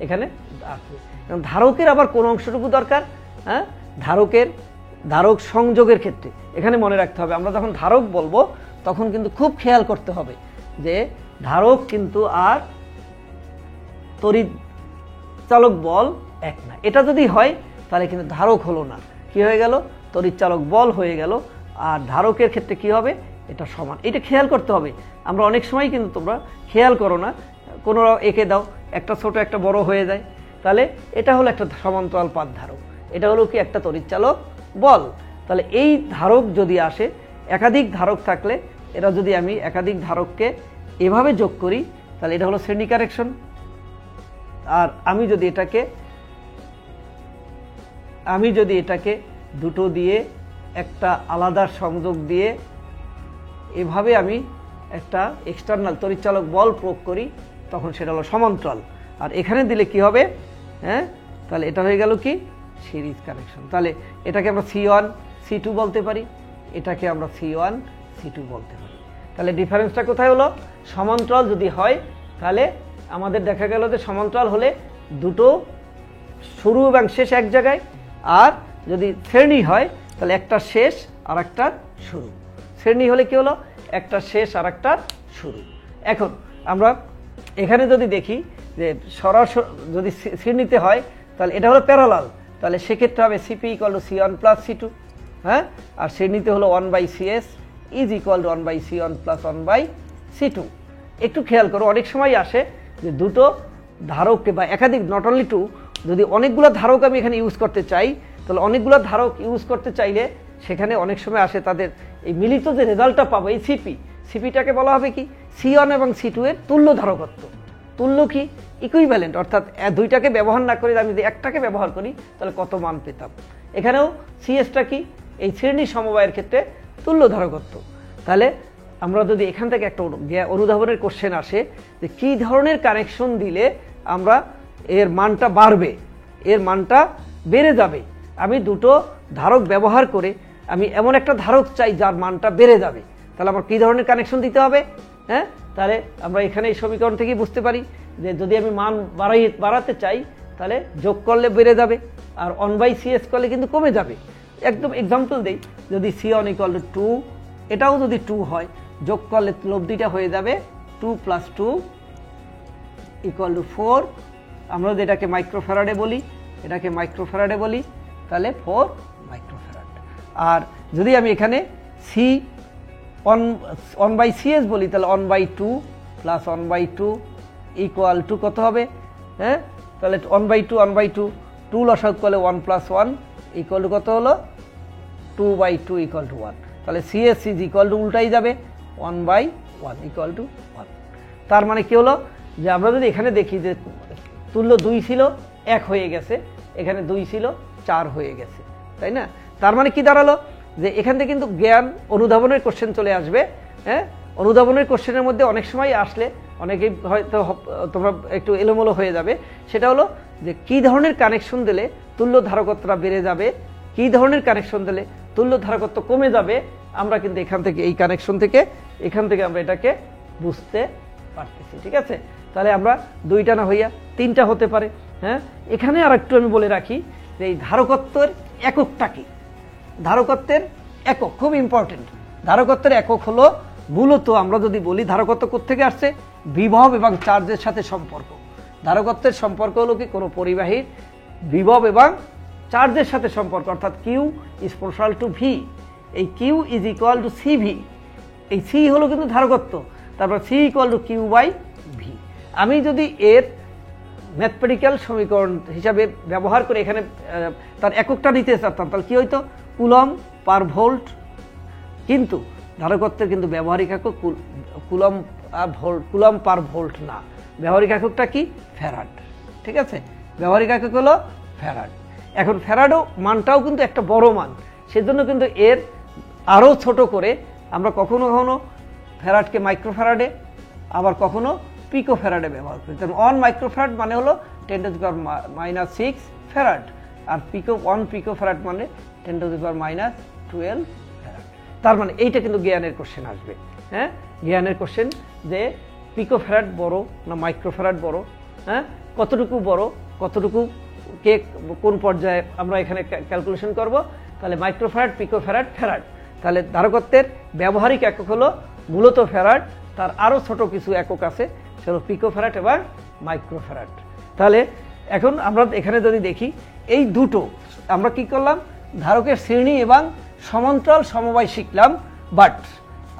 এখানে আসবে। ধারকের আবার কোন অংশটুকু দরকার, হ্যাঁ, ধারক সংযোগের ক্ষেত্রে এখানে মনে রাখতে হবে, আমরা যখন ধারক বলবো তখন কিন্তু খুব খেয়াল করতে হবে যে ধারক কিন্তু আর তড়িৎ চালক বল এক না। এটা যদি হয় তাহলে কিন্তু ধারক হলো না, কি হয়ে গেল, তড়িৎ চালক বল হয়ে গেল। আর ধারকের ক্ষেত্রে কি হবে, এটা সমান। এটা খেয়াল করতে হবে। আমরা অনেক সময় কিন্তু তোমরা খেয়াল করো না, কোনো এঁকে দাও, একটা ছোট একটা বড় হয়ে যায়। তাহলে এটা হলো একটা সমান্তরাল পাত ধারক, এটা হলো কি একটা তড়িৎ চালক বল। তাহলে এই ধারক যদি আসে, একাধিক ধারক থাকলে এরা যদি আমি একাধিক ধারককে এভাবে যোগ করি তাহলে এটা হলো শ্রেণী কারেকশন। আর আমি যদি এটাকে দুটো দিয়ে একটা আলাদা সংযোগ দিয়ে এভাবে আমি একটা এক্সটার্নাল তড়িৎচালক বল প্রয়োগ করি তখন সেটা হলো সমান্তরাল। আর এখানে দিলে কি হবে, হ্যাঁ, তাহলে এটা হয়ে গেল কি সিরিজ কানেকশন। তাহলে এটাকে আমরা C1 C2 বলতে পারি, এটাকে আমরা C1 C2 বলতে পারি। তাহলে ডিফারেন্সটা কোথায় হলো, সমান্তরাল যদি হয় তাহলে আমাদের দেখা গেল যে সমান্তরাল হলে দুটো শুরু এবং শেষ এক জায়গায়, আর যদি শ্রেণী হয় তাহলে একটা শেষ আর একটা শুরু। শ্রেণী হলে কি হলো, একটা শেষ আর একটা শুরু। এখন আমরা এখানে যদি দেখি যে সরাসরি যদি শ্রেণীতে হয় তাহলে এটা হলো প্যারালাল, তাহলে সেক্ষেত্রে হবে CP = C1 + C2, হ্যাঁ, আর শ্রেণীতে হলো 1/CS = 1/C1 + 1/C2। একটু খেয়াল করো, অনেক সময় আসে যে দুটো ধারককে বা একাধিক, নট অনলি টু, যদি অনেকগুলো ধারক আমি এখানে ইউজ করতে চাই তাহলে অনেকগুলো ধারক ইউজ করতে চাইলে সেখানে অনেক সময় আসে তাদের এই মিলিত যে রেজাল্টটা পাবো এই সিপিটাকে বলা হবে কি C1 এবং C2 এর তুল্য ধারকত্ব। তুল্য কি, ইকুইভ্যালেন্ট, অর্থাৎ দুইটাকে ব্যবহার না করে আমি যদি একটাকে ব্যবহার করি তাহলে কত মান পেতাম। এখানেও সিএসটা কি, এই শ্রেণী সমবায়ের ক্ষেত্রে তুল্য ধারকত্ব। তাহলে আমরা যদি এখান থেকে একটা অনুধাবনের কোশ্চেন আসে যে কী ধরনের কানেকশন দিলে আমরা এর মানটা বাড়বে, এর মানটা বেড়ে যাবে, আমি দুটো ধারক ব্যবহার করে আমি এমন একটা ধারক চাই যার মানটা বেড়ে যাবে, তাহলে আমার কী ধরনের কানেকশন দিতে হবে? হ্যাঁ, তাহলে আমরা এখানে এই সমীকরণ থেকেই বুঝতে পারি যে যদি আমি মান বাড়াতে চাই তাহলে যোগ করলে বেড়ে যাবে, আর 1/CS করলে কিন্তু কমে যাবে। একদম এক্সাম্পল দেই, যদি C1 = 2, এটাও যদি 2 হয়, যোগ করলে লব্ধিটা হয়ে যাবে 2 + 2 = 4। আমরা যদি এটাকে মাইক্রোফ্যারাডে বলি, এটাকে মাইক্রোফ্যারাডে বলি, তাহলে 4 মাইক্রোফ্যারাড। আর যদি আমি এখানে C1/CS বলি তাহলে 1/2 + 1/2 = কত হবে? হ্যাঁ, তাহলে 1/2 2 লসাগু করলে 1 + 1 = কত হলো? 2/2 = 1। তাহলে CS উল্টাই যাবে, 1/1 = 1। তার মানে কি হলো যে আমরা যদি এখানে দেখি যে তুল্য 2 ছিল 1 হয়ে গেছে, এখানে 2 ছিল 4 হয়ে গেছে, তাই না? তার মানে কি দাঁড়ালো যে এখান থেকে কিন্তু জ্ঞান অনুধাবনের কোশ্চেন চলে আসবে। হ্যাঁ, অনুধাবনের কোশ্চেনের মধ্যে অনেক সময় আসলে অনেকেই হয়তো তোমরা একটু এলোমেলো হয়ে যাবে, সেটা হলো যে কী ধরনের কানেকশন দিলে তুল্য ধারকত্বটা বেড়ে যাবে, কী ধরনের কানেকশন দিলে তুল্য ধারকত্ব কমে যাবে। আমরা কিন্তু এখান থেকে এই কানেকশন থেকে এখান থেকে আমরা এটাকে বুঝতে পারতেছি, ঠিক আছে? তাহলে আমরা 2টা না হইয়া 3টা হতে পারে। হ্যাঁ, এখানে আর একটু আমি বলে রাখি যে এই ধারকত্বের এককটা কি। ধারকত্বের একক খুব ইম্পর্টেন্ট। ধারকত্বের একক হলো মূলত আমরা যদি বলি ধারকত্ব কোত্থেকে আসছে, বিভব এবং চার্জের সাথে সম্পর্ক। ধারকত্বের সম্পর্ক হলো কি, কোনো পরিবাহীর বিভব এবং চার্জের সাথে সম্পর্ক, অর্থাৎ Q is proportional to V। এই Q is equal to CV। এই C হলো কিন্তু ধারকত্ব, তারপর C = Q/V। আমি যদি এর ম্যাথমেটিক্যাল সমীকরণ হিসাবে ব্যবহার করে এখানে তার এককটা নিতে চাচ্তাম তাহলে কি হইতো? কুলম পার ভোল্ট। কিন্তু ধারকত্বের কিন্তু ব্যবহারিক একক কুলম পার ভোল্ট না, ব্যবহারিক এককটা কি? ফ্যারাড, ঠিক আছে? ব্যবহারিক একক হলো ফ্যারাড। এখন ফ্যারাডও মানটাও কিন্তু একটা বড় মান, সেজন্য কিন্তু এর আরও ছোট করে আমরা কখনো কখনো ফ্যারাডকে মাইক্রোফ্যারাডে আবার কখনো পিকোফ্যারাডে ব্যবহার করি। কারণ 1 মাইক্রোফ্যারাড মানে হলো 10⁻⁻6 ফ্যারাড, আর 1 পিকোফ্যারাড মানে 10⁻⁻12 ফ্যারাড। তার মানে এইটা কিন্তু জ্ঞানের কোশ্চেন আসবে। হ্যাঁ, জ্ঞানের কোশ্চেন যে পিকোফ্যারাড বড় না মাইক্রোফ্যারাড বড়, হ্যাঁ, কতটুকু বড়, কতটুকু কে কোন পর্যায়ে আমরা এখানে ক্যালকুলেশন করব। তাহলে মাইক্রোফ্যারাড, পিকোফ্যারাড, ফ্যারাড। তাহলে ধারকত্বের ব্যবহারিক একক হলো মূলত ফ্যারাড, তার আরও ছোট কিছু একক আছে, সেগুলো পিকোফ্যারাড এবং মাইক্রোফ্যারাড। তাহলে এখন আমরা এখানে যদি দেখি এই দুটো আমরা কি করলাম, ধারকের শ্রেণী এবং সমান্তরাল সমবায় শিখলাম, বাট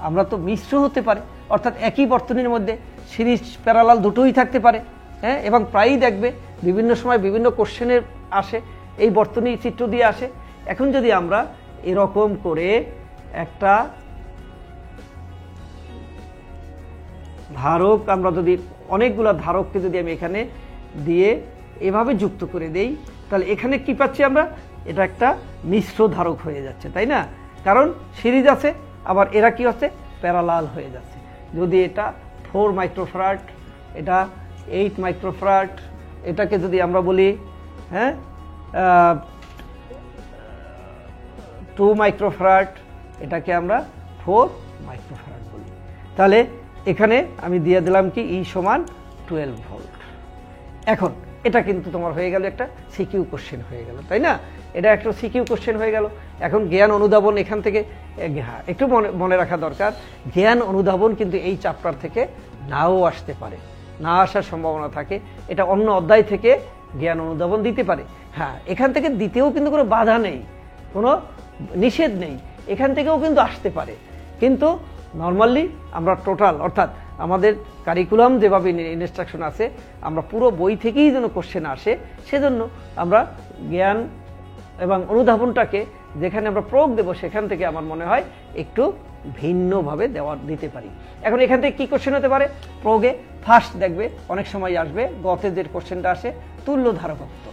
আমরা তো মিশ্র হতে পারে, অর্থাৎ একই বর্তনীর মধ্যে সিরিজ প্যারালাল দুটোই থাকতে পারে। হ্যাঁ, এবং প্রায়ই দেখবে বিভিন্ন সময় বিভিন্ন কোশ্চেনের আসে এই বর্তনী চিত্র দিয়ে আসে। এখন যদি আমরা এরকম করে একটা ধারক, আমরা যদি অনেকগুলো ধারককে যদি আমি এখানে দিয়ে এভাবে যুক্ত করে দেই, তাহলে এখানে কি পাচ্ছি আমরা? এটা একটা মিশ্র ধারক হয়ে যাচ্ছে, তাই না? কারণ সিরিজ আছে, আবার এরা কি হচ্ছে? প্যারালাল হয়ে যাচ্ছে। যদি এটা 4 মাইক্রোফ্যারাড, এটা 8 মাইক্রোফ্যারাড, এটাকে যদি আমরা বলি হ্যাঁ 2 মাইক্রোফ্যারাড, এটাকে আমরা 4 মাইক্রোফ্যারাড বলি। তাহলে এখানে আমি দিয়ে দিলাম কি E = 12 ভোল্ট। এখন এটা কিন্তু তোমার হয়ে গেল একটা সিকিউ কোশ্চেন হয়ে গেল, তাই না? এটা একটা সিকিউ কোশ্চেন হয়ে গেল। এখন জ্ঞান অনুধাবন এখান থেকে, হ্যাঁ একটু মনে রাখা দরকার, জ্ঞান অনুধাবন কিন্তু এই চ্যাপ্টার থেকে নাও আসতে পারে, না আসার সম্ভাবনা থাকে। এটা অন্য অধ্যায় থেকে জ্ঞান অনুধাবন দিতে পারে। হ্যাঁ, এখান থেকে দিতেও কিন্তু কোনো বাধা নেই, কোনো নিষেধ নেই, এখান থেকেও কিন্তু আসতে পারে। কিন্তু নর্মালি আমরা টোটাল, অর্থাৎ আমাদের কারিকুলাম যেভাবে ইনস্ট্রাকশন আছে, আমরা পুরো বই থেকেই যেন কোশ্চেন আসে, সেজন্য আমরা জ্ঞান এবং অনুধাবনটাকে যেখানে আমরা প্রয়োগ দেব সেখান থেকে আমার মনে হয় একটু ভিন্নভাবে দিতে পারি। এখন এখান থেকে কি কোশ্চেন হতে পারে? প্রোগে ফার্স্ট দেখবে অনেক সময় আসবে, গতে যে কোশ্চেনটা আসে তুল্য ধারকত্ব।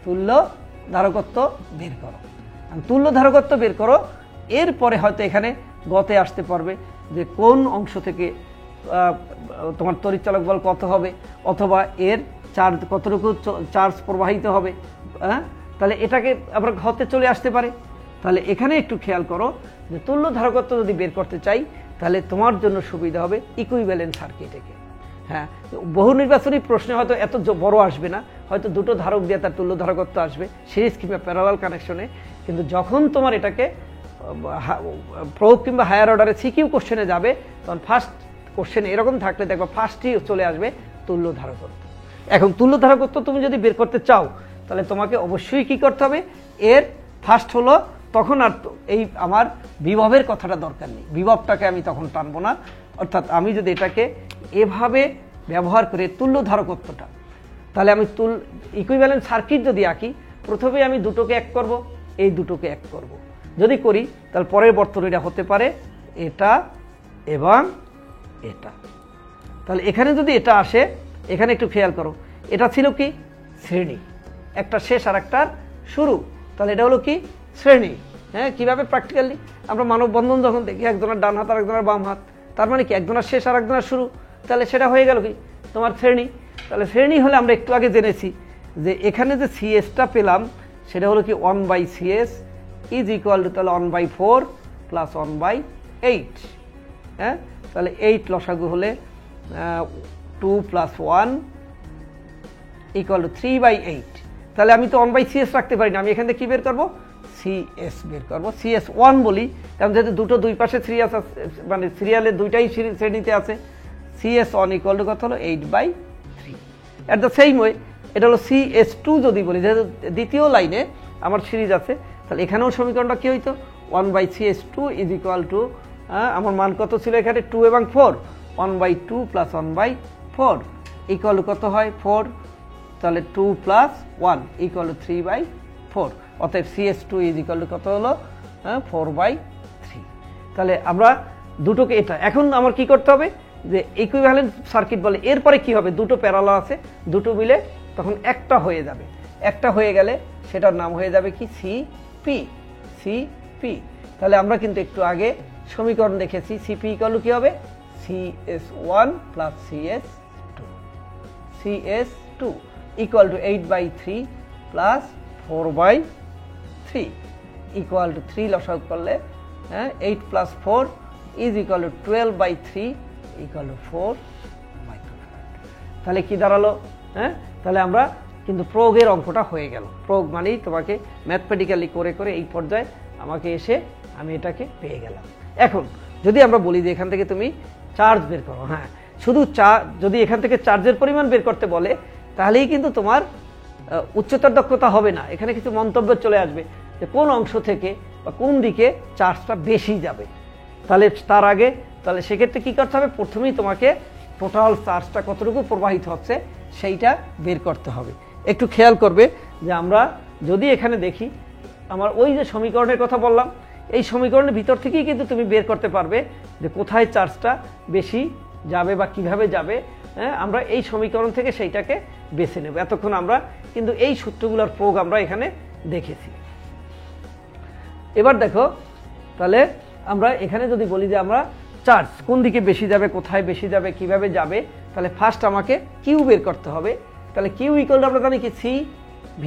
তুল্য ধারকত্ব বের করো, তুল্য ধারকত্ব বের করো। এরপরে হয়তো এখানে গতে আসতে পারবে যে কোন অংশ থেকে তোমার তড়িৎচালক বল কত হবে, অথবা এর চার্জ কতটুকু চার্জ প্রবাহিত হবে। তাহলে এটাকে আবার ঘতে চলে আসতে পারে। তাহলে এখানে একটু খেয়াল করো যে তুল্য ধারকত্ব যদি বের করতে চাই তাহলে তোমার জন্য সুবিধা হবে ইকুইভ্যালেন্ট সার্কিটকে। হ্যাঁ, বহু নির্বাচনী প্রশ্নে হয়তো এত বড় আসবে না, হয়তো দুটো ধারক দিয়ে তার তুল্য ধারকত্ব আসবে সিরিজ কিংবা প্যারালাল কানেকশনে। কিন্তু যখন তোমার এটাকে প্রোগ কিংবা হায়ার অর্ডারে সিকিউ কোশ্চেনে যাবে তখন ফার্স্ট কোশ্চেন এরকম থাকলে দেখবা ফার্স্টই চলে আসবে তুল্য ধারকত্ব। এখন তুল্য ধারকত্ব তুমি যদি বের করতে চাও তাহলে তোমাকে অবশ্যই কি করতে হবে, এর ফার্স্ট হলো তখন আর এই আমার বিভবের কথাটা দরকার নেই, বিভবটাকে আমি তখন টানবো না। অর্থাৎ আমি যদি এটাকে এভাবে ব্যবহার করে তুল্য ধারকত্বটা, তাহলে আমি ইকুইভ্যালেন্ট সার্কিট যদি আঁকি, প্রথমে আমি দুটোকে এক করব, এই দুটোকে এক করব। যদি করি তাহলে পরের বর্তনীটা হতে পারে এটা এবং এটা। তাহলে এখানে যদি এটা আসে, এখানে একটু খেয়াল করো, এটা ছিল কি শ্রেণী, একটা শেষ আর একটার শুরু। তাহলে এটা হলো কি শ্রেণী। হ্যাঁ, কিভাবে প্র্যাকটিক্যালি আমরা মানববন্ধন যখন দেখি একজনের ডান হাত আর একজনের বাম হাত, তার মানে কি একজনের শেষ আর একজনের শুরু, তাহলে সেটা হয়ে গেল কি তোমার শ্রেণী। তাহলে শ্রেণী হলে আমরা একটু আগে জেনেছি যে এখানে যে সিএসটা পেলাম সেটা হলো কি 1/CS ইজ ইকুয়াল টু তাহলে 1/4 প্লাস 1/8। হ্যাঁ, তাহলে 8 লসাগু হলে 2 + 1 ইকুয়াল টু 3/8। তাহলে আমি তো 1/CS রাখতে পারি না, আমি এখান থেকে কি বের করবো, CS বের করবো। CS1 বলি কারণ যেহেতু দুটো দুই পাশে সিরিয়াস আছে, মানে সিরিয়ালের দুইটাই শ্রেণীতে আছে। CS1 ইকুয়াল টু কত হলো 8/3। অ্যাট দ্য সেম ওয়ে এটা হলো CS2 যদি বলি, যেহেতু দ্বিতীয় লাইনে আমার সিরিজ আছে, তাহলে এখানেও সমীকরণটা কি হইতো 1/CS2 ইজ ইকুয়াল টু আমার মান কত ছিল এখানে 2 এবং 4, 1/2 প্লাস 1/4 ইকুয়াল টু কত হয় 4। তাহলে 2 + 1 ইকুয়াল টু 3/4। অতএব CS2 ইজ ইকুয়াল টু কত হলো 4/3। তাহলে আমরা দুটোকে এটা এখন আমার কি করতে হবে যে ইকুইভ্যালেন্ট সার্কিট বলে। এরপরে কি হবে, দুটো প্যারালাল আছে, দুটো মিলে তখন একটা হয়ে যাবে। একটা হয়ে গেলে সেটার নাম হয়ে যাবে কি সিপি। তাহলে আমরা কিন্তু একটু আগে সমীকরণ দেখেছি, সিপি ইকুয়াল টু কি হবে CS1 plus CS2 equal to 8/3 plus 4/3 equal to 3 লসাগু করলে 8 + 4 is equal two 12/3 equal to 4 microfarad. তাহলে কি দাঁড়ালো? হ্যাঁ, তাহলে আমরা কিন্তু প্রয়োগের অঙ্কটা হয়ে গেল। প্রয়োগ মানেই তোমাকে ম্যাথমেটিক্যালি করে করে এই পর্যায়ে আমাকে এসে আমি এটাকে পেয়ে গেলাম। এখন যদি আমরা বলি যে এখান থেকে তুমি চার্জ বের করো, হ্যাঁ শুধু যদি এখান থেকে চার্জের পরিমাণ বের করতে বলে তাহলেই কিন্তু তোমার উচ্চতর দক্ষতা হবে না। এখানে কিছু মন্তব্য চলে আসবে যে কোন অংশ থেকে বা কোন দিকে চার্জটা বেশি যাবে। তাহলে তার আগে তাহলে সেক্ষেত্রে কী করতে হবে, প্রথমেই তোমাকে টোটাল চার্জটা কতটুকু প্রবাহিত হচ্ছে সেইটা বের করতে হবে। একটু খেয়াল করবে যে আমরা যদি এখানে দেখি আমার ওই যে সমীকরণের কথা বললাম, এই সমীকরণের ভিতর থেকেই কিন্তু তুমি বের করতে পারবে যে কোথায় চার্জটা বেশি যাবে বা কিভাবে যাবে। হ্যাঁ, আমরা এই সমীকরণ থেকে সেইটাকে বেছে নেব। এতক্ষণ আমরা কিন্তু এই সূত্রগুলোর প্রয়োগ আমরা এখানে দেখেছি। এবার দেখো, তাহলে আমরা এখানে যদি বলি যে আমরা চার্জ কোন দিকে বেশি যাবে, কোথায় বেশি যাবে, কিভাবে যাবে, তাহলে ফার্স্ট আমাকে কিউ বের করতে হবে। তাহলে কিউ ইকুয়াল টু আমরা জানি কি CV।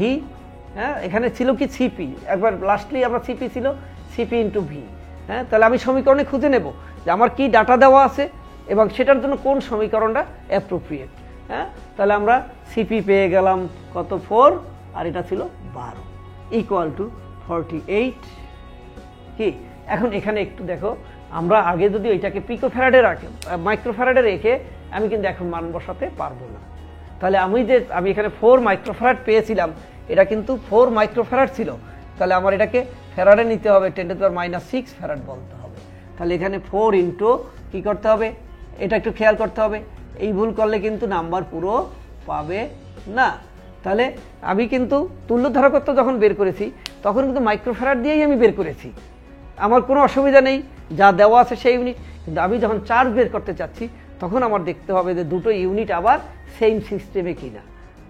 হ্যাঁ, এখানে ছিল কি সিপি, একবার লাস্টলি আমরা সিপি ছিল সিপি ইন্টু ভি। হ্যাঁ, তাহলে আমি সমীকরণে খুঁজে নেব যে আমার কি ডাটা দেওয়া আছে এবং সেটার জন্য কোন সমীকরণটা অ্যাপ্রোপ্রিয়েট। হ্যাঁ, তাহলে আমরা সিপি পেয়ে গেলাম কত 4 আর এটা ছিল 12 ইকুয়াল টু 48 কি। এখন এখানে একটু দেখো, আমরা আগে যদি ওইটাকে পিকোফ্যারাডে রাখে মাইক্রোফ্যারাডে রেখে আমি কিন্তু এখন মান বসাতে পারবো না। তাহলে আমি এখানে 4 মাইক্রোফ্যারাড পেয়েছিলাম, এটা কিন্তু 4 মাইক্রোফ্যারাড ছিল। তাহলে আমার এটাকে ফ্যারাডে নিতে হবে, 10⁻⁶ ফ্যারাড বলতে হবে। তাহলে এখানে 4 ইন্টু কী করতে হবে, এটা একটু খেয়াল করতে হবে, এই ভুল করলে কিন্তু নাম্বার পুরো পাবে না। তাহলে আমি কিন্তু তুল্য ধারকত্ব যখন বের করেছি তখন কিন্তু মাইক্রোফ্যারাড দিয়েই আমি বের করেছি। আমার কোনো অসুবিধা নেই, যা দেওয়া আছে সেই ইউনিট। কিন্তু আমি যখন চার্জ বের করতে চাচ্ছি তখন আমার দেখতে হবে যে দুটো ইউনিট আবার সেম সিস্টেমে কিনা,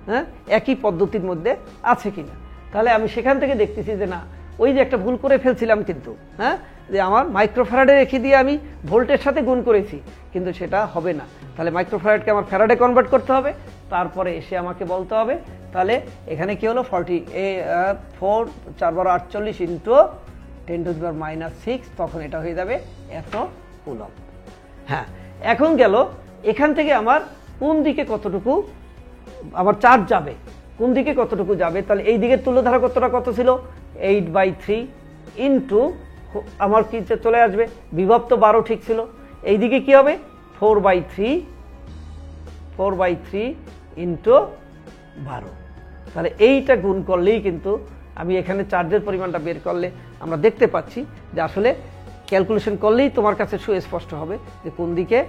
হ্যাঁ, একই পদ্ধতির মধ্যে আছে কিনা। তাহলে আমি সেখান থেকে দেখতেছি যে না, ওই যে একটা ভুল করে ফেলছিলাম কিন্তু, হ্যাঁ, যে আমার মাইক্রোফ্যারাডে রেখে দিয়ে আমি ভোল্টের সাথে গুণ করেছি, কিন্তু সেটা হবে না। তাহলে মাইক্রোফ্যারাডকে আমার ফ্যারাডে কনভার্ট করতে হবে, তারপরে এসে আমাকে বলতে হবে তাহলে এখানে কি হলো 4 4 12 48 ইন্টু 10⁻⁻6, তখন এটা হয়ে যাবে এত কুলম্ব। হ্যাঁ, এখন গেল এখান থেকে আমার কোন দিকে কতটুকু আমার চার্জ যাবে, কোন দিকে কতটুকু যাবে। তাহলে এই দিকের তুল্যধারা কত ছিল 8/3 ইন্টু আমার কি চলে আসবে বিভব তো 12 ঠিক ছিল, এই দিকে কি হবে 4/3 ইন্টু 12। তাহলে এইটা গুণ করলেই কিন্তু আমি এখানে চার্জের পরিমাণটা বের করলে আমরা দেখতে পাচ্ছি যে আসলে ক্যালকুলেশন করলেই তোমার কাছে সুস্পষ্ট হবে যে কোন দিকে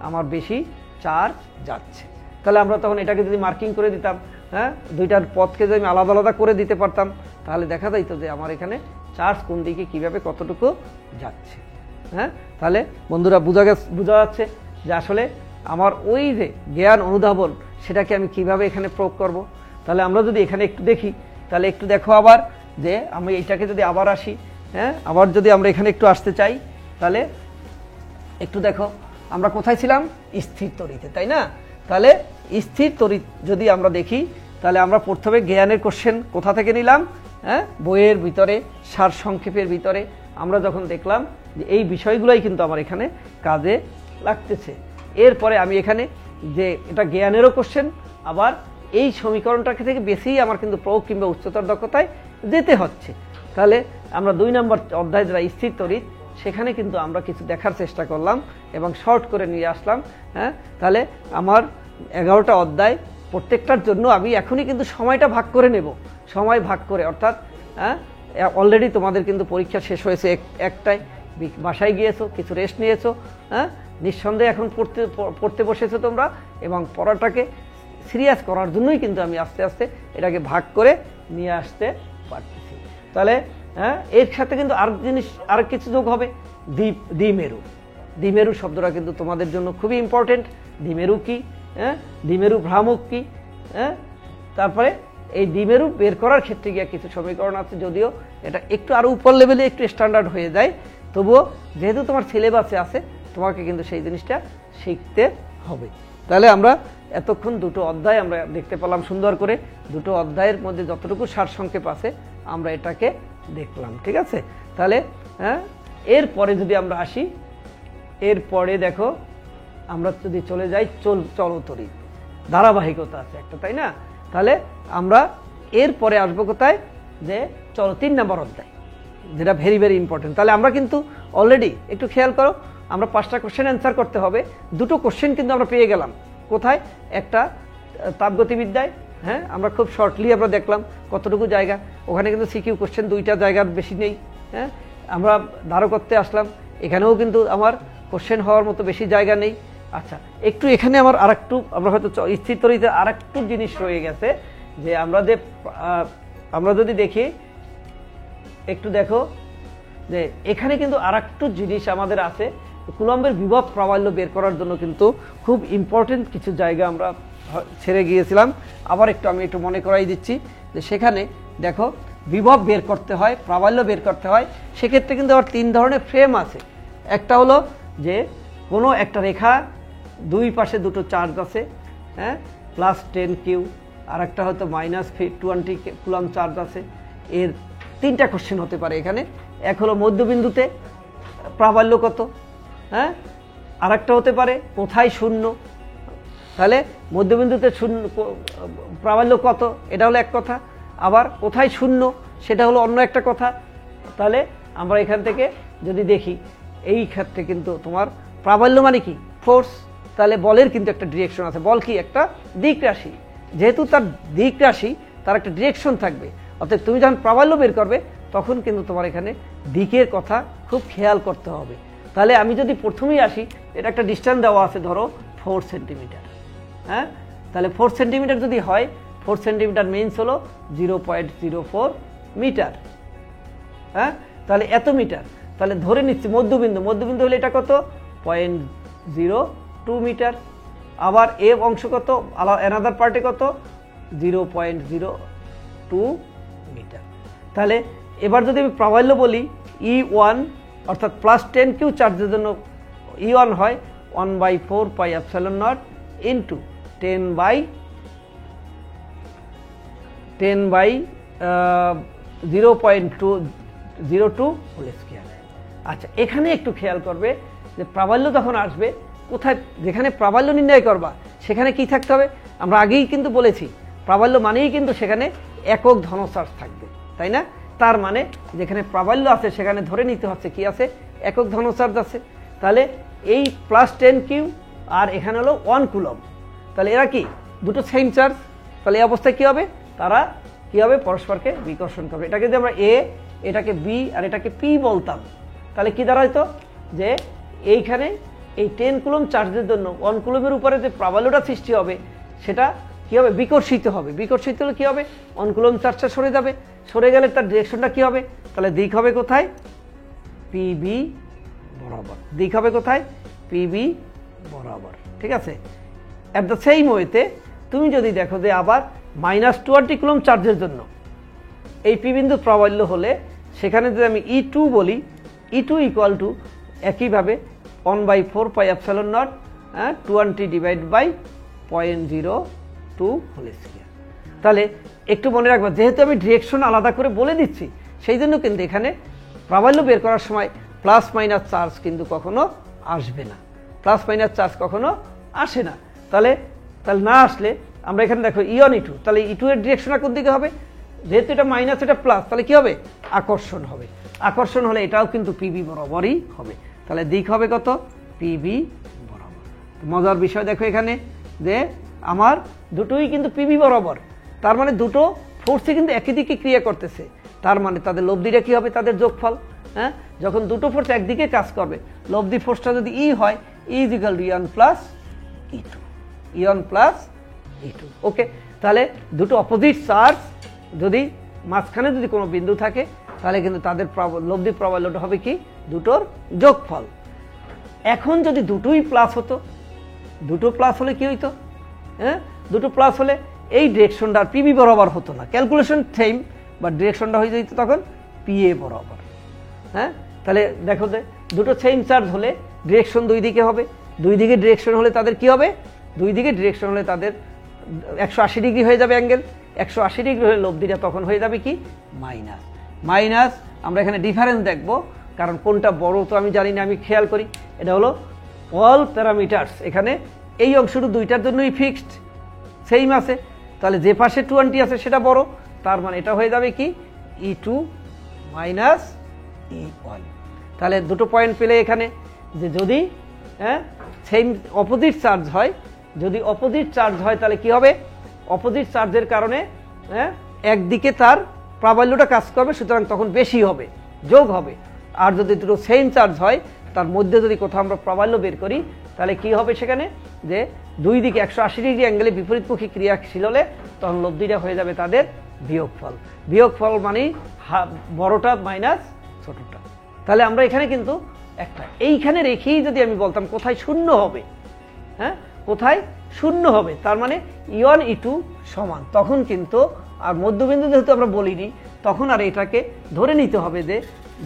আমার বেশি চার্জ যাচ্ছে। তাহলে আমরা তখন এটাকে যদি মার্কিং করে দিতাম, হ্যাঁ, দুইটার পথকে যদি আমি আলাদা আলাদা করে দিতে পারতাম, তাহলে দেখা যাইত যে আমার এখানে চার্জ কোন দিকে কিভাবে কতটুকু যাচ্ছে। হ্যাঁ, তাহলে বন্ধুরা বোঝা যাচ্ছে যে আসলে আমার ওই যে জ্ঞান অনুধাবন সেটাকে আমি কিভাবে এখানে প্রয়োগ করব। তাহলে আমরা যদি এখানে একটু দেখি, তাহলে একটু দেখো আবার যে আমি এইটাকে যদি আবার আসি, হ্যাঁ, আবার যদি আমরা এখানে একটু আসতে চাই, তাহলে একটু দেখো আমরা কোথায় ছিলাম, স্থির তড়িতে, তাই না? তাহলে স্থির তড়িৎ যদি আমরা দেখি, তাহলে আমরা প্রথমে জ্ঞানের কোশ্চেন কোথা থেকে নিলাম, হ্যাঁ, বইয়ের ভিতরে সারসংক্ষেপের ভিতরে আমরা যখন দেখলাম যে এই বিষয়গুলোই কিন্তু আমার এখানে কাজে লাগতেছে। এরপরে আমি এখানে যে এটা জ্ঞানেরও কোশ্চেন, আবার এই সমীকরণটা থেকে বেশি আমার কিন্তু প্রয়োগ কিংবা উচ্চতর দক্ষতায় যেতে হচ্ছে। তাহলে আমরা 2 নম্বর অধ্যায় যারা স্থির তড়িৎ, সেখানে কিন্তু আমরা কিছু দেখার চেষ্টা করলাম এবং শর্ট করে নিয়ে আসলাম। হ্যাঁ, তাহলে আমার 11টা অধ্যায়, প্রত্যেকটার জন্য আমি এখনই কিন্তু সময়টা ভাগ করে নেব, সময় ভাগ করে, অর্থাৎ হ্যাঁ, অলরেডি তোমাদের কিন্তু পরীক্ষা শেষ হয়েছে একটায়, বাসায় গিয়েছো, কিছু রেস্ট নিয়েছো, হ্যাঁ, নিঃসন্দেহে এখন পড়তে বসেছো তোমরা, এবং পড়াটাকে সিরিয়াস করার জন্যই কিন্তু আমি আস্তে আস্তে এটাকে ভাগ করে নিয়ে আসতে পারতেছি। তাহলে হ্যাঁ, এর সাথে কিন্তু আর কিছু যোগ হবে, দ্বিমেরু। দ্বিমেরু শব্দটা কিন্তু তোমাদের জন্য খুবই ইম্পর্টেন্ট। দ্বিমেরু কি, হ্যাঁ, দ্বিমেরু ভ্রামক কি, হ্যাঁ, তারপরে এই দ্বিমেরু বের করার ক্ষেত্রে গিয়ে কিছু সমীকরণ আছে, যদিও এটা একটু আরো উপর লেভেলে একটু স্ট্যান্ডার্ড হয়ে যায়, তবুও যেহেতু তোমার সিলেবাসে আছে তোমাকে কিন্তু সেই জিনিসটা শিখতে হবে। তাহলে আমরা এতক্ষণ 2টো অধ্যায় আমরা দেখতে পেলাম সুন্দর করে, 2টো অধ্যায়ের মধ্যে যতটুকু সারসংক্ষেপ আছে আমরা এটাকে দেখলাম, ঠিক আছে? তাহলে হ্যাঁ, এরপরে যদি আমরা আসি, এরপরে দেখো আমরা যদি চলে যাই চলতড়িৎ, ধারাবাহিকতা আছে একটা, তাই না? তাহলে আমরা এরপরে আসবো কোথায়, যে 3 নম্বর অধ্যায়, যেটা ভেরি ভেরি ইম্পর্টেন্ট। তাহলে আমরা কিন্তু অলরেডি একটু খেয়াল করো, আমরা 5টা কোশ্চেন অ্যান্সার করতে হবে, 2টো কোশ্চেন কিন্তু আমরা পেয়ে গেলাম। কোথায়? একটা তাপগতিবিদ্যায়, হ্যাঁ, আমরা খুব শর্টলি আমরা দেখলাম কতটুকু জায়গা, ওখানে কিন্তু সিকিউ কোশ্চেন 2টা জায়গার বেশি নেই। হ্যাঁ, আমরা ধারকত্বে আসলাম, এখানেও কিন্তু আমার কোশ্চেন হওয়ার মতো বেশি জায়গা নেই। আচ্ছা, একটু এখানে আমার আরেকটু, আমরা হয়তো স্থির তড়িতে আরেকটু জিনিস রয়ে গেছে, যে আমরা যদি দেখি, একটু দেখো যে এখানে কিন্তু আরেকটু জিনিস আমাদের আছে, কুলম্বের বিভব প্রাবল্য বের করার জন্য কিন্তু খুব ইম্পর্টেন্ট কিছু জায়গা আমরা ছেড়ে গিয়েছিলাম। আবার আমি একটু মনে করাই দিচ্ছি যে সেখানে দেখো বিভব বের করতে হয়, প্রাবল্য বের করতে হয়, সেক্ষেত্রে কিন্তু আবার 3 ধরনের ফ্রেম আছে। একটা হলো যে কোনো একটা রেখা 2 পাশে 2টো চার্জ আছে, হ্যাঁ, +10Q, আর একটা হয়তো -20 কুলম্ব চার্জ আছে। এর 3টা কোশ্চেন হতে পারে এখানে। এক হলো মধ্যবিন্দুতে প্রাবল্য কত, হ্যাঁ, আর একটা হতে পারে কোথায় শূন্য। তাহলে মধ্যবিন্দুতে শূন্য প্রাবল্য কত, এটা হলো এক কথা, আবার কোথায় শূন্য সেটা হলো অন্য একটা কথা। তাহলে আমরা এখান থেকে যদি দেখি, এই ক্ষেত্রে কিন্তু তোমার প্রাবল্য মানে কি, ফোর্স। তাহলে বলের কিন্তু একটা ডিরেকশন আছে, বল কি একটা দিক রাশি, যেহেতু তার দিক রাশি তার একটা ডিরেকশন থাকবে। অর্থাৎ তুমি যখন প্রাবল্য বের করবে তখন কিন্তু তোমার এখানে দিকের কথা খুব খেয়াল করতে হবে। তাহলে আমি যদি প্রথমেই আসি, এটা একটা ডিস্টেন্স দেওয়া আছে ধরো 4 সেন্টিমিটার, হ্যাঁ, তাহলে 4 সেন্টিমিটার যদি হয়, 4 সেন্টিমিটার মিনস হলো 0.04 মিটার, হ্যাঁ, তাহলে এত মিটার। তাহলে ধরে নিচ্ছি মধ্যবিন্দু, মধ্যবিন্দু হলে এটা কত 0.02 মিটার, আবার এ অংশ কত অ্যানাদার পার্টে কত 0.02 মিটার। তাহলে এবার যদি আমি প্রাবল্য বলি E1 অর্থাৎ +10Q চার্জের জন্য E1 হয় 1/4πε0 ইন্টু 10/0.202 হোল স্কয়ার। আচ্ছা, এখানে একটু খেয়াল করবে যে প্রাবল্য যখন আসবে কোথায়, যেখানে প্রাবল্য নির্ণয় করবা সেখানে কি থাকতে হবে, আমরা আগেই কিন্তু বলেছি প্রাবল্য মানেই কিন্তু সেখানে একক ধনচার্জ থাকবে, তাই না? তার মানে যেখানে প্রাবল্য আছে সেখানে ধরে নিতে হচ্ছে কি আছে, একক ধনচার্জ আছে। তাহলে এই +10Q আর এখানে হলো 1 কুলম্ব, তাহলে এরা কি দুটো সেম চার্জ, তাহলে এই অবস্থায় কি হবে, তারা কি হবে পরস্পরকে বিকর্ষণ করবে। এটাকে যদি আমরা এ, এটাকে বি আর এটাকে পি বলতাম, তাহলে কি দাঁড়াইতো যে এইখানে এই 10 কুলম্ব চার্জের জন্য 1 কুলম্বের উপরে যে প্রাবল্যটা সৃষ্টি হবে সেটা কি হবে, বিকর্ষিত হবে। বিকর্ষিত হলে কি হবে, 1 কুলম্ব চার্জটা সরে যাবে, সরে গেলে তার ডিরেকশনটা কি হবে, তাহলে দিক হবে কোথায়, পিবি বরাবর। দিক হবে কোথায়, পিবি বরাবর, ঠিক আছে। অ্যাট দ্য সেম ওয়েতে তুমি যদি দেখো যে আবার -20 কুলম্ব চার্জের জন্য এই পি বিন্দু প্রাবল্য হলে সেখানে যদি আমি E2 বলি, E2 ইকুয়াল টু একইভাবে 1/4πε0 20/0.02 হোল স্কয়ার। তাহলে একটু মনে রাখবা, যেহেতু আমি ডিরেকশন আলাদা করে বলে দিচ্ছি সেই জন্য কিন্তু এখানে প্রাবল্য বের করার সময় প্লাস মাইনাস চার্জ কিন্তু কখনো আসবে না, প্লাস মাইনাস চার্জ কখনো আসে না। তাহলে না আসলে আমরা এখানে দেখো E1 E2, তাহলে E2 এর ডিরেকশনটা কোন দিকে হবে, যেহেতু এটা মাইনাস এটা প্লাস, তাহলে কি হবে, আকর্ষণ হবে। আকর্ষণ হলে এটাও কিন্তু পিবি বরাবরই হবে, তাহলে দিক হবে কত, পিবি বরাবর। মজার বিষয় দেখো এখানে যে আমার দুটোই কিন্তু পিবি বরাবর, তার মানে দুটো ফোর্সই কিন্তু একই দিকে ক্রিয়া করতেছে, তার মানে তাদের লব্ধিটা কি হবে, তাদের যোগফল। হ্যাঁ, যখন দুটো ফোর্স একদিকে কাজ করবে, লব্ধি ফোর্সটা যদি ই হয়, E = E1 + E2, E1 + E2। ওকে, তাহলে দুটো অপোজিট চার্জ যদি মাঝখানে যদি কোনো বিন্দু থাকে তাহলে কিন্তু তাদের লব্ধি প্রাবল্যটা হবে কি, দুটোর যোগফল। এখন যদি দুটোই প্লাস হতো, দুটো প্লাস হলে কি হইতো, হ্যাঁ, দুটো প্লাস হলে এই ডিরেকশনটা পিবি বরাবর হতো না, ক্যালকুলেশন সেম, বাট ডিরেকশনটা হয়ে যেত তখন পিএ বরাবর। হ্যাঁ, তাহলে দেখো যে দুটো সেম চার্জ হলে ডিরেকশন দুই দিকে হবে, দুই দিকে ডিরেকশন হলে তাদের কি হবে, দুই দিকে ডিরেকশন হলে তাদের 180 ডিগ্রি হয়ে যাবে অ্যাঙ্গেল, 180 ডিগ্রি হলে লব্ধিটা তখন হয়ে যাবে কি, মাইনাস। মাইনাস আমরা এখানে ডিফারেন্স দেখব, কারণ কোনটা বড় তো আমি জানি না, আমি খেয়াল করি এটা হলো অল প্যারামিটার্স, এখানে এই অংশটুকু দুইটার জন্যই ফিক্সড সেম আছে, তাহলে যে পাশে 20 আছে সেটা বড়, তার মানে এটা হয়ে যাবে কি, E2 - E1। তাহলে দুটো পয়েন্ট পেলে এখানে যে যদি সেম অপোজিট চার্জ হয়, যদি অপোজিট চার্জ হয় তাহলে কি হবে, অপোজিট চার্জের কারণে একদিকে তার প্রাবল্যটা কাজ করবে, সুতরাং তখন বেশি হবে, যোগ হবে। আর যদি দুটো সেম চার্জ হয় তার মধ্যে যদি কোথাও আমরা প্রাবল্য বের করি তাহলে কি হবে সেখানে, যে দুই দিকে 180 ডিগ্রি অ্যাঙ্গেলে বিপরীতমুখী ক্রিয়াশীল হলে তখন লব্ধিটা হয়ে যাবে তাদের বিয়োগফল। বিয়োগফল মানে বড়টা মাইনাস ছোটটা। তাহলে আমরা এখানে কিন্তু একটা এইখানে রেখেই যদি আমি বলতাম কোথায় শূন্য হবে, হ্যাঁ, কোথায় শূন্য হবে, তার মানে E1 E2 সমান, তখন কিন্তু আর মধ্যবিন্দু যেহেতু আমরা বলিনি, তখন আর এটাকে ধরে নিতে হবে যে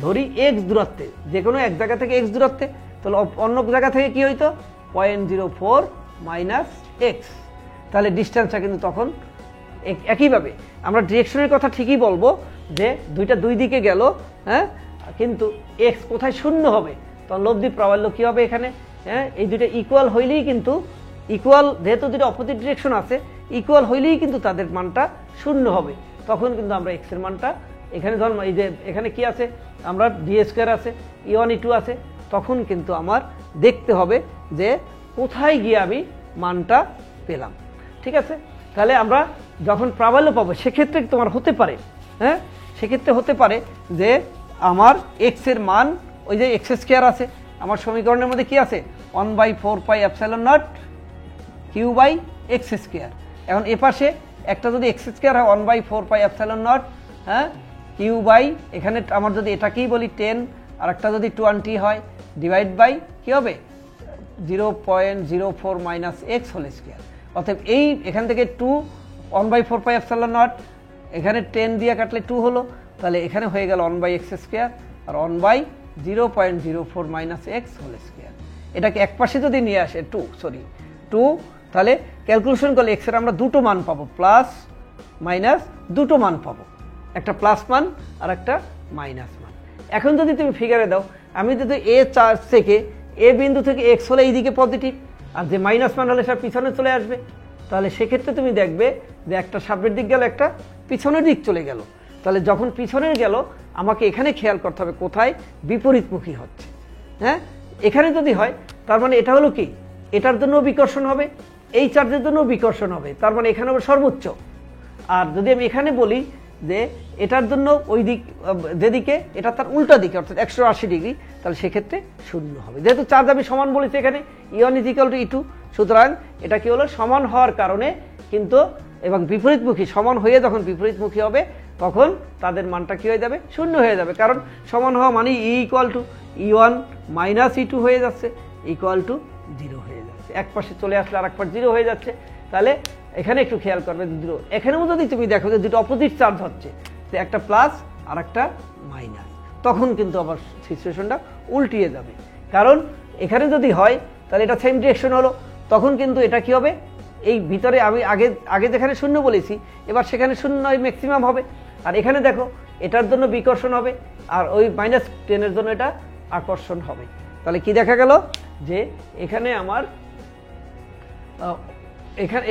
ধরি x দূরত্বে, যে কোনো এক জায়গা থেকে x দূরত্বে, তাহলে অন্য জায়গা থেকে কি হইতো 0.04 - x, তাহলে ডিস্টেন্সটা কিন্তু তখন একইভাবে আমরা ডিরেকশনের কথা ঠিকই বলবো যে দুইটা দুই দিকে গেল, হ্যাঁ, কিন্তু x কোথায় শূন্য হবে, তখন লব্ধি প্রাবল্য কি হবে এখানে, হ্যাঁ, এই দুইটা ইকুয়াল হইলেই কিন্তু, ইকুয়াল যেহেতু দুটো অপোজিট ডিরেকশন আছে, ইকুয়াল হইলেই কিন্তু তাদের মানটা শূন্য হবে, তখন কিন্তু আমরা x এর মানটা এখানে ধর এই যে এখানে কি আছে, আমরা d² আছে, E1 E2 আছে, তখন কিন্তু আমার দেখতে হবে যে কোথায় গিয়ে আমি মানটা পেলাম, ঠিক আছে। তাহলে আমরা যখন প্রাবল্য পাবো সেক্ষেত্রে তোমার হতে পারে, হ্যাঁ, সেক্ষেত্রে হতে পারে যে আমার x এর মান ওই যে x² আছে, আমার সমীকরণের মধ্যে কি আছে 1/4πε0 q/x²। এখন এ পাশে একটা যদি x² হয় 1/4πε0, হ্যাঁ, q/, এখানে আমার যদি এটাকেই বলি 10 আর একটা যদি 20 হয় ডিভাইড বাই কী হবে 0.04 মাইনাস এক্স হোল স্কোয়ার। অতএব এই এখান থেকে 2 1/4 পাই এপসাইলন নট, এখানে 10 দিয়ে কাটলে 2 হলো, তাহলে এখানে হয়ে গেল 1/x স্কোয়ার আর 1/0.04 মাইনাস এক্স হোল স্কোয়ার। এটাকে এক পাশে যদি নিয়ে আসে 2 তাহলে ক্যালকুলেশন করলে এক্সের আমরা দুটো মান পাবো, প্লাস মাইনাস দুটো মান পাবো, একটা প্লাস মান আর একটা মাইনাস মান। এখন যদি তুমি ফিগারে দাও, আমি যদি এ চার্জ থেকে এ বিন্দু থেকে এক্স হলে এইদিকে পজিটিভ আর যে মাইনাস মান হলে সেটা পিছনে চলে আসবে, তাহলে সেক্ষেত্রে তুমি দেখবে যে একটা সামনের দিক গেল একটা পিছনের দিক চলে গেল। তাহলে যখন পিছনের গেল আমাকে এখানে খেয়াল করতে হবে কোথায় বিপরীতমুখী হচ্ছে। হ্যাঁ, এখানে যদি হয় তার মানে এটা হলো কি, এটার জন্য বিকর্ষণ হবে, এই চার্জের জন্য বিকর্ষণ হবে, তার মানে এখানে হবে সর্বোচ্চ। আর যদি আমি এখানে বলি যে এটার জন্য ওই দিক যেদিকে এটা তার উল্টা দিকে অর্থাৎ 180 ডিগ্রি, তাহলে সেক্ষেত্রে 0 হবে। যেহেতু চার্জ আমি সমান বলেছি এখানে E1 = E2, সুতরাং এটা কি হলো সমান হওয়ার কারণে কিন্তু এবং বিপরীতমুখী সমান হয়ে যখন বিপরীতমুখী হবে তখন তাদের মানটা কি হয়ে যাবে 0 হয়ে যাবে, কারণ সমান হওয়া মানে E=E1 - E2 হয়ে যাচ্ছে, =0 হয়ে যাচ্ছে। এক পাশে চলে আসলে আর এক পাশ 0 হয়ে যাচ্ছে। তাহলে এখানে একটু খেয়াল করবে, এখানেও যদি তুমি দেখো যে দুটো অপোজিট চার্জ হচ্ছে, একটা প্লাস আর একটা মাইনাস, তখন কিন্তু আবার সিচুয়েশনটা উল্টিয়ে যাবে। কারণ এখানে যদি হয় তাহলে এটা সেম ডিরেকশন হলো, তখন কিন্তু এটা কি হবে, এই ভিতরে আমি আগে যেখানে 0 বলেছি এবার সেখানে 0 ম্যাক্সিমাম হবে। আর এখানে দেখো এটার জন্য বিকর্ষণ হবে আর ওই -10 জন্য এটা আকর্ষণ হবে। তাহলে কি দেখা গেল যে এখানে আমার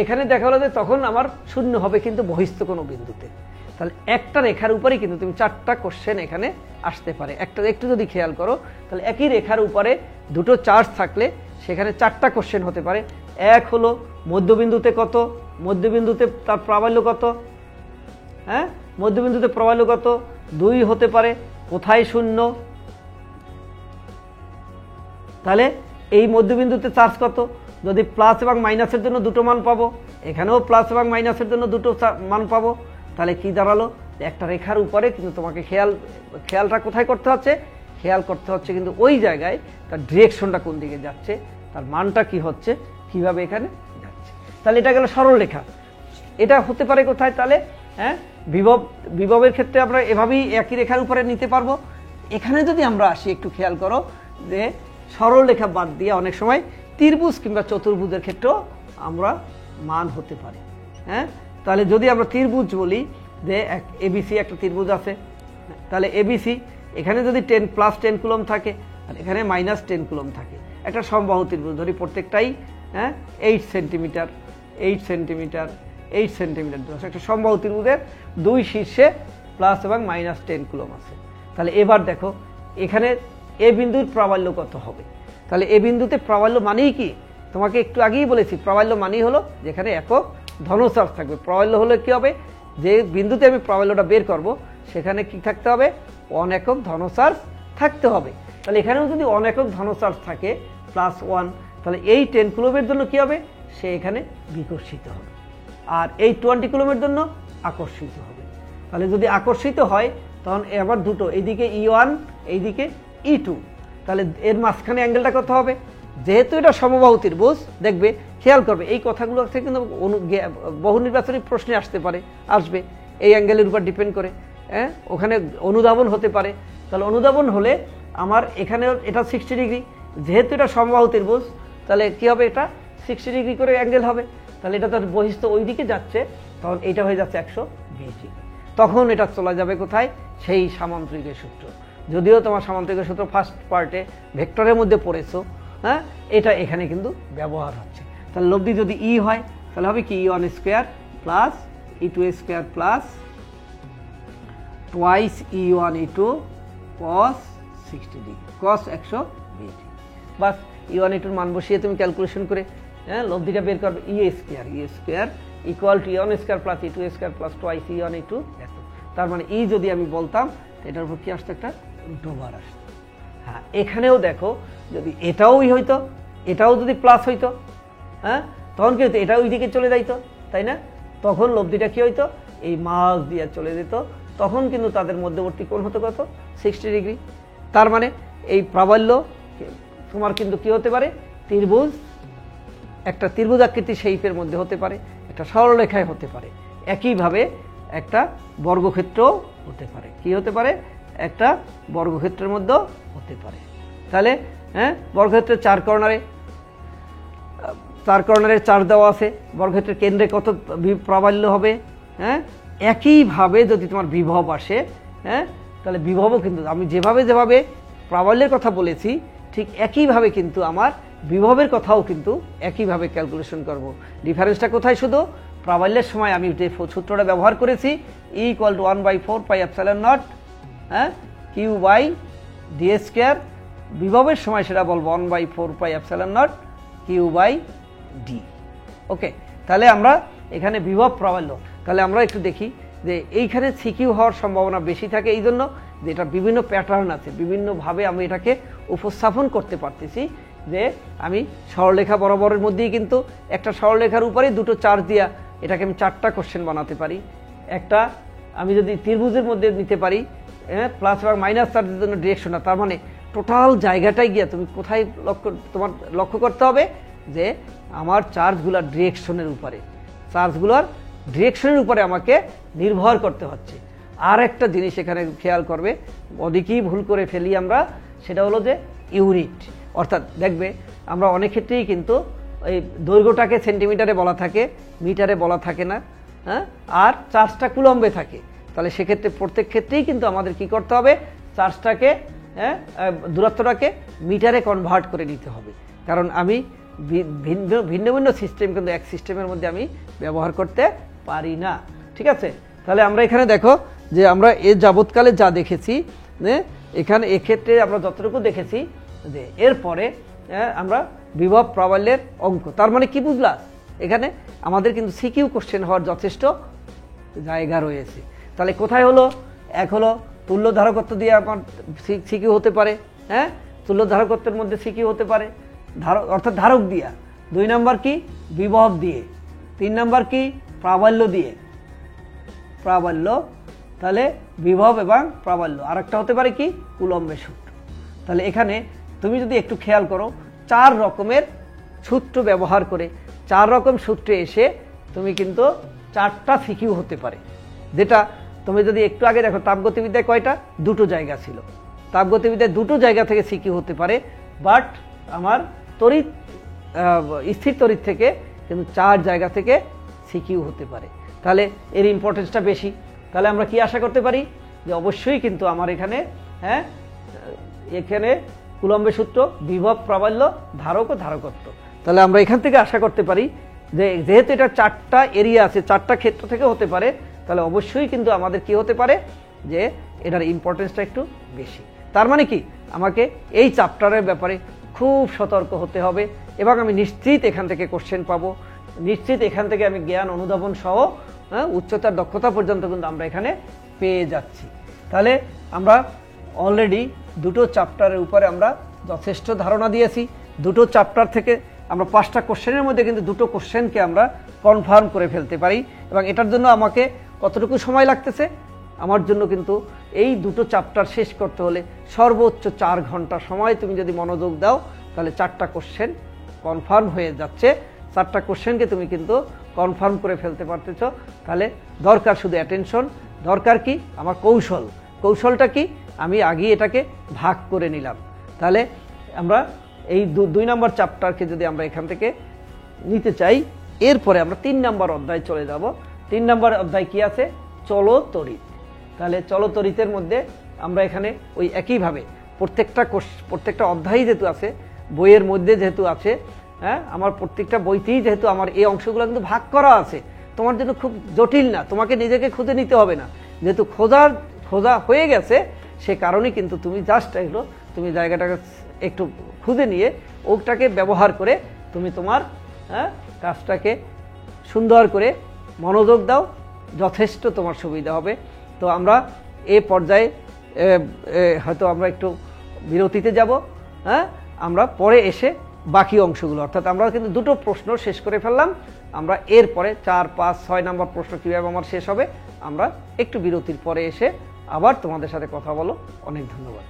এখানে দেখা হলো যে তখন আমার 0 হবে কিন্তু বহিস্থ কোনো বিন্দুতে। তাহলে একটা রেখার উপরেই কিন্তু তুমি 4টা কোশ্চেন এখানে আসতে পারে। একটু যদি খেয়াল করো তাহলে একই রেখার উপরে দুটো চার্জ থাকলে সেখানে 4টা কোশ্চেন হতে পারে। এক হলো মধ্যবিন্দুতে কত, মধ্যবিন্দুতে তার প্রাবল্য কত, হ্যাঁ মধ্যবিন্দুতে প্রাবল্য কত। 2 হতে পারে কোথায় 0, তাহলে এই মধ্যবিন্দুতে চার্জ কত। যদি প্লাস এবং মাইনাসের জন্য দুটো মান পাবো, এখানেও প্লাস এবং মাইনাসের জন্য দুটো মান পাবো, তাহলে কি দাঁড়ালো একটা রেখার উপরে কিন্তু তোমাকে খেয়ালটা কোথায় করতে হচ্ছে, খেয়াল করতে হচ্ছে কিন্তু ওই জায়গায় তার ডিরেকশনটা কোন দিকে যাচ্ছে, তার মানটা কি হচ্ছে, কিভাবে এখানে যাচ্ছে। তাহলে এটা গেল সরল রেখা। এটা হতে পারে কোথায়, তাহলে হ্যাঁ বিভবের ক্ষেত্রে আমরা এভাবেই একই রেখার উপরে নিতে পারবো। এখানে যদি আমরা আসি একটু খেয়াল করো যে সরল রেখা বাদ দিয়ে অনেক সময় ত্রিভুজ কিংবা চতুর্ভুজের ক্ষেত্রেও আমরা মান হতে পারে। হ্যাঁ, তাহলে যদি আমরা ত্রিভুজ বলি যে ABC একটা ত্রিভুজ আছে, তাহলে ABC এখানে যদি 10 কুলম থাকে আর এখানে -10 কুলম থাকে, একটা সমবাহু ত্রিভুজ ধরি, প্রত্যেকটাই 8 সেন্টিমিটার 8 সেন্টিমিটার 8 সেন্টিমিটার, একটা সমবাহু ত্রিভুজের দুই শীর্ষে প্লাস এবং -10 কুলম আছে। তাহলে এবার দেখো এখানে এ বিন্দুর প্রাবল্য কত হবে। তাহলে এ বিন্দুতে প্রাবল্য মানেই কি, তোমাকে একটু আগেই বলেছি প্রাবল্য মানেই হলো যেখানে একক ধনচার্জ থাকবে। প্রাবল্য হলে কি হবে, যে বিন্দুতে আমি প্রাবল্যটা বের করব সেখানে কি থাকতে হবে, 1 একক ধনচার্জ থাকতে হবে। তাহলে এখানেও যদি 1 একক ধনচার্জ থাকে +1, তাহলে এই 10 কুলমের জন্য কি হবে, সে এখানে বিকর্ষিত হবে, আর এই 20 কুলমের জন্য আকর্ষিত হবে। তাহলে যদি আকর্ষিত হয় তখন এবার দুটো, এইদিকে E1 এইদিকে E2, তাহলে এর মাঝখানে অ্যাঙ্গেলটা কত হবে। যেহেতু এটা সমবাহু ত্রিভুজ, দেখবে খেয়াল করবে এই কথাগুলো থেকে কিন্তু বহু নির্বাচনী প্রশ্নে আসবে এই অ্যাঙ্গেলের উপর ডিপেন্ড করে। হ্যাঁ, ওখানে অনুধাবন হতে পারে। তাহলে অনুধাবন হলে আমার এখানে এটা 60 ডিগ্রি, যেহেতু এটা সমবাহু ত্রিভুজ তাহলে কি হবে, এটা 60 ডিগ্রি করে অ্যাঙ্গেল হবে। তাহলে এটা তার বহিস্থ ওই দিকে যাচ্ছে, তখন এটা হয়ে যাচ্ছে 120 ডিগ্রি। তখন এটা চলে যাবে কোথায়, সেই সামান্তরিকের সূত্র। যদিও তোমার সামান্তরিকের সূত্র ফার্স্ট পার্টে ভেক্টরের মধ্যে পড়েছো, হ্যাঁ এটা এখানে কিন্তু ব্যবহার হচ্ছে। তাহলে লব্ধি যদি E হয় তাহলে হবে কি, E1 square plus E2 square plus twice E1 E2 cos 60 degree, cos 120 degree. বাস E1 E2 মান বসিয়ে তুমি ক্যালকুলেশন করে লব্ধিটা বের করবে। E square equal to E1 square plus E2 square plus twice E1 E2 দেখো। তার মানে E যদি আমি বলতাম এটার উপর কি আসতো, একটা √বার আসতো। হ্যাঁ, এখানেও দেখো যদি এটাও হইতো, এটাও যদি প্লাস হইতো, হ্যাঁ তখন কি হইতো, এটা ওই দিকে চলে যাইতো, তাই না। তখন লব্ধিটা কি হইতো, এই মাছ দিয়ে চলে যেত, তখন কিন্তু তাদের মধ্যবর্তী কোণ হতো কত, 60 ডিগ্রি। তার মানে এই প্রাবল্য তোমার কিন্তু কি হতে পারে, ত্রিভুজ, একটা ত্রিভুজাকৃতি শেপের মধ্যে হতে পারে, একটা সরলরেখায় হতে পারে, একইভাবে একটা বর্গক্ষেত্র হতে পারে। কি হতে পারে, একটা বর্গক্ষেত্রের মধ্যে হতে পারে। তাহলে বর্গক্ষেত্রের চার কর্নারে 4 দেওয়া আছে, বর্গক্ষেত্রের কেন্দ্রে কত প্রাবল্য হবে। একইভাবে যদি তোমার বিভব আসে, তাহলে বিভবও কিন্তু আমি যেভাবে প্রাবল্যের কথা বলেছি ঠিক একইভাবে কিন্তু আমার বিভবের কথাও কিন্তু একইভাবে ক্যালকুলেশন করব। ডিফারেন্সটা কোথায়, শুধু প্রাবল্যের সময় আমি যে সূত্রটা ব্যবহার করেছি E = 1/4πε0 Q/d², বিভবের সময় সেটা বলবো 1/4πε0 Q/d। ওকে, তাহলে আমরা এখানে বিভব প্রাবল্য, তাহলে আমরা একটু দেখি যে এইখানে সিকিউ হওয়ার সম্ভাবনা বেশি থাকে, এই জন্য যে এটা বিভিন্ন প্যাটার্ন আছে, বিভিন্নভাবে আমি এটাকে উপস্থাপন করতে পারতেছি। যে আমি সরলরেখা বরাবরের মধ্যেই কিন্তু একটা সরলরেখার উপরে দুটো চার্জ দিয়া এটাকে আমি 4টা কোশ্চেন বানাতে পারি। একটা আমি যদি ত্রিভুজের মধ্যে নিতে পারি প্লাস বা মাইনাস চার্জের জন্য ডিরেকশনটা, তার মানে টোটাল জায়গাটাই গিয়া তুমি কোথায় তোমার লক্ষ্য করতে হবে যে আমার চার্জগুলোর ডিরেকশনের উপরে আমাকে নির্ভর করতে হচ্ছে। আর একটা জিনিস এখানে খেয়াল করবে, অনেকেই ভুল করে ফেলি আমরা, সেটা হলো যে ইউনিট। অর্থাৎ দেখবে আমরা অনেক ক্ষেত্রেই কিন্তু এই দৈর্ঘ্যটাকে সেন্টিমিটারে বলা থাকে, মিটারে বলা থাকে না, আর চার্জটা কুলম্বে থাকে। তাহলে সেক্ষেত্রে প্রত্যেক ক্ষেত্রেই কিন্তু আমাদের কি করতে হবে, চার্জটাকে দূরত্বটাকে মিটারে কনভার্ট করে নিতে হবে। কারণ আমি ভিন্ন ভিন্ন সিস্টেম কিন্তু এক সিস্টেমের মধ্যে আমি ব্যবহার করতে পারি না। ঠিক আছে, তাহলে আমরা এখানে দেখো যে আমরা এ যাবৎকালে যা দেখেছি, এখানে এক্ষেত্রে আমরা যতটুকু দেখেছি যে এরপরে আমরা বিভব প্রাবল্যের অঙ্ক, তার মানে কি বুঝলা, এখানে আমাদের কিন্তু সিকিউ কোশ্চেন হওয়ার যথেষ্ট জায়গা রয়েছে। তাহলে কোথায় হলো, এক হলো তুল্য ধারকত্ব দিয়ে আমার সিকিউ হতে পারে, তুল্য ধারকত্বের মধ্যে সিকিউ হতে পারে, অর্থাৎ ধারক দিয়া। 2 নম্বর কি, বিভব দিয়ে। 3 নম্বর কি, প্রাবল্য দিয়ে, প্রাবল্য। তাহলে বিভব এবং প্রাবল্য। আর একটা হতে পারে কি, কুলম্বের সূত্র। তাহলে এখানে তুমি যদি একটু খেয়াল করো, 4 রকমের সূত্র ব্যবহার করে 4 রকম সূত্রে এসে তুমি কিন্তু 4টা সিকিউ হতে পারে। যেটা তুমি যদি একটু আগে দেখো তাপগতিবিদ্যায় কয়টা, 2টো জায়গা ছিল, তাপগতিবিদ্যায় 2টো জায়গা থেকে সিকিউ হতে পারে, বাট আমার তড়িৎ স্থির তড়িৎ থেকে কিন্তু 4 জায়গা থেকে সিকিউ হতে পারে। তাহলে এর ইম্পর্টেন্সটা বেশি। তাহলে আমরা কি আশা করতে পারি যে অবশ্যই কিন্তু আমার এখানে এখানে কুলম্বের সূত্র, বিভব, প্রাবল্য, ধারক ও ধারকত্ব। তাহলে আমরা এখান থেকে আশা করতে পারি যে যেহেতু এটা 4টা এরিয়া আছে, 4টা ক্ষেত্র থেকে হতে পারে, তাহলে অবশ্যই কিন্তু আমাদের কি হতে পারে যে এটার ইম্পর্টেন্সটা একটু বেশি। তার মানে কি, আমাকে এই চ্যাপ্টারের ব্যাপারে খুব সতর্ক হতে হবে এবং আমি নিশ্চিত এখান থেকে কোশ্চেন পাবো, নিশ্চিত এখান থেকে আমি জ্ঞান অনুধাবন সহ উচ্চতার দক্ষতা পর্যন্ত কিন্তু আমরা এখানে পেয়ে যাচ্ছি। তাহলে আমরা অলরেডি 2টো চ্যাপ্টারের উপরে আমরা যথেষ্ট ধারণা দিয়েছি। 2টো চ্যাপ্টার থেকে আমরা 5টা কোশ্চেনের মধ্যে কিন্তু 2টো কোশ্চেনকে আমরা কনফার্ম করে ফেলতে পারি। এবং এটার জন্য আমাকে কতটুকু সময় লাগতেছে, আমার জন্য কিন্তু এই 2টো চ্যাপ্টার শেষ করতে হলে সর্বোচ্চ 4 ঘন্টা সময় তুমি যদি মনোযোগ দাও, তাহলে 4টা কোশ্চেন কনফার্ম হয়ে যাচ্ছে। 4টা কোশ্চেনকে তুমি কিন্তু কনফার্ম করে ফেলতে পারতেছ। তাহলে দরকার শুধু অ্যাটেনশন, দরকার কি আমার কৌশল। কৌশলটা কি, আমি আগে এটাকে ভাগ করে নিলাম। তাহলে আমরা এই 2 নম্বর চ্যাপ্টারকে যদি আমরা এখান থেকে নিতে চাই, এরপরে আমরা 3 নম্বর অধ্যায় চলে যাব। 3 নম্বর অধ্যায় কি আছে, চলো তড়িৎ। তাহলে চলো তড়িতের মধ্যে আমরা এখানে ওই একইভাবে প্রত্যেকটা অধ্যায় যেহেতু আছে, বইয়ের মধ্যে যেহেতু আছে, আমার প্রত্যেকটা বইতেই যেহেতু আমার এই অংশগুলো কিন্তু ভাগ করা আছে, তোমার জন্য খুব জটিল না, তোমাকে নিজেকে খুঁজে নিতে হবে না। যেহেতু খোঁজা হয়ে গেছে, সে কারণে কিন্তু তুমি জাস্ট এগুলো তুমি জায়গাটাকে একটু খুঁজে নিয়ে ওটাকে ব্যবহার করে তুমি তোমার কাজটাকে সুন্দর করে মনোযোগ দাও, যথেষ্ট তোমার সুবিধা হবে। তো আমরা এই পর্যায়ে হয়তো আমরা একটু বিরতিতে যাব, আমরা পরে এসে বাকি অংশগুলো, অর্থাৎ আমরা কিন্তু 2টো প্রশ্ন শেষ করে ফেললাম। আমরা এরপরে 4, 5, 6 নম্বর প্রশ্ন কীভাবে আমার শেষ হবে, আমরা একটু বিরতির পরে এসে আবার তোমাদের সাথে কথা বলো। অনেক ধন্যবাদ।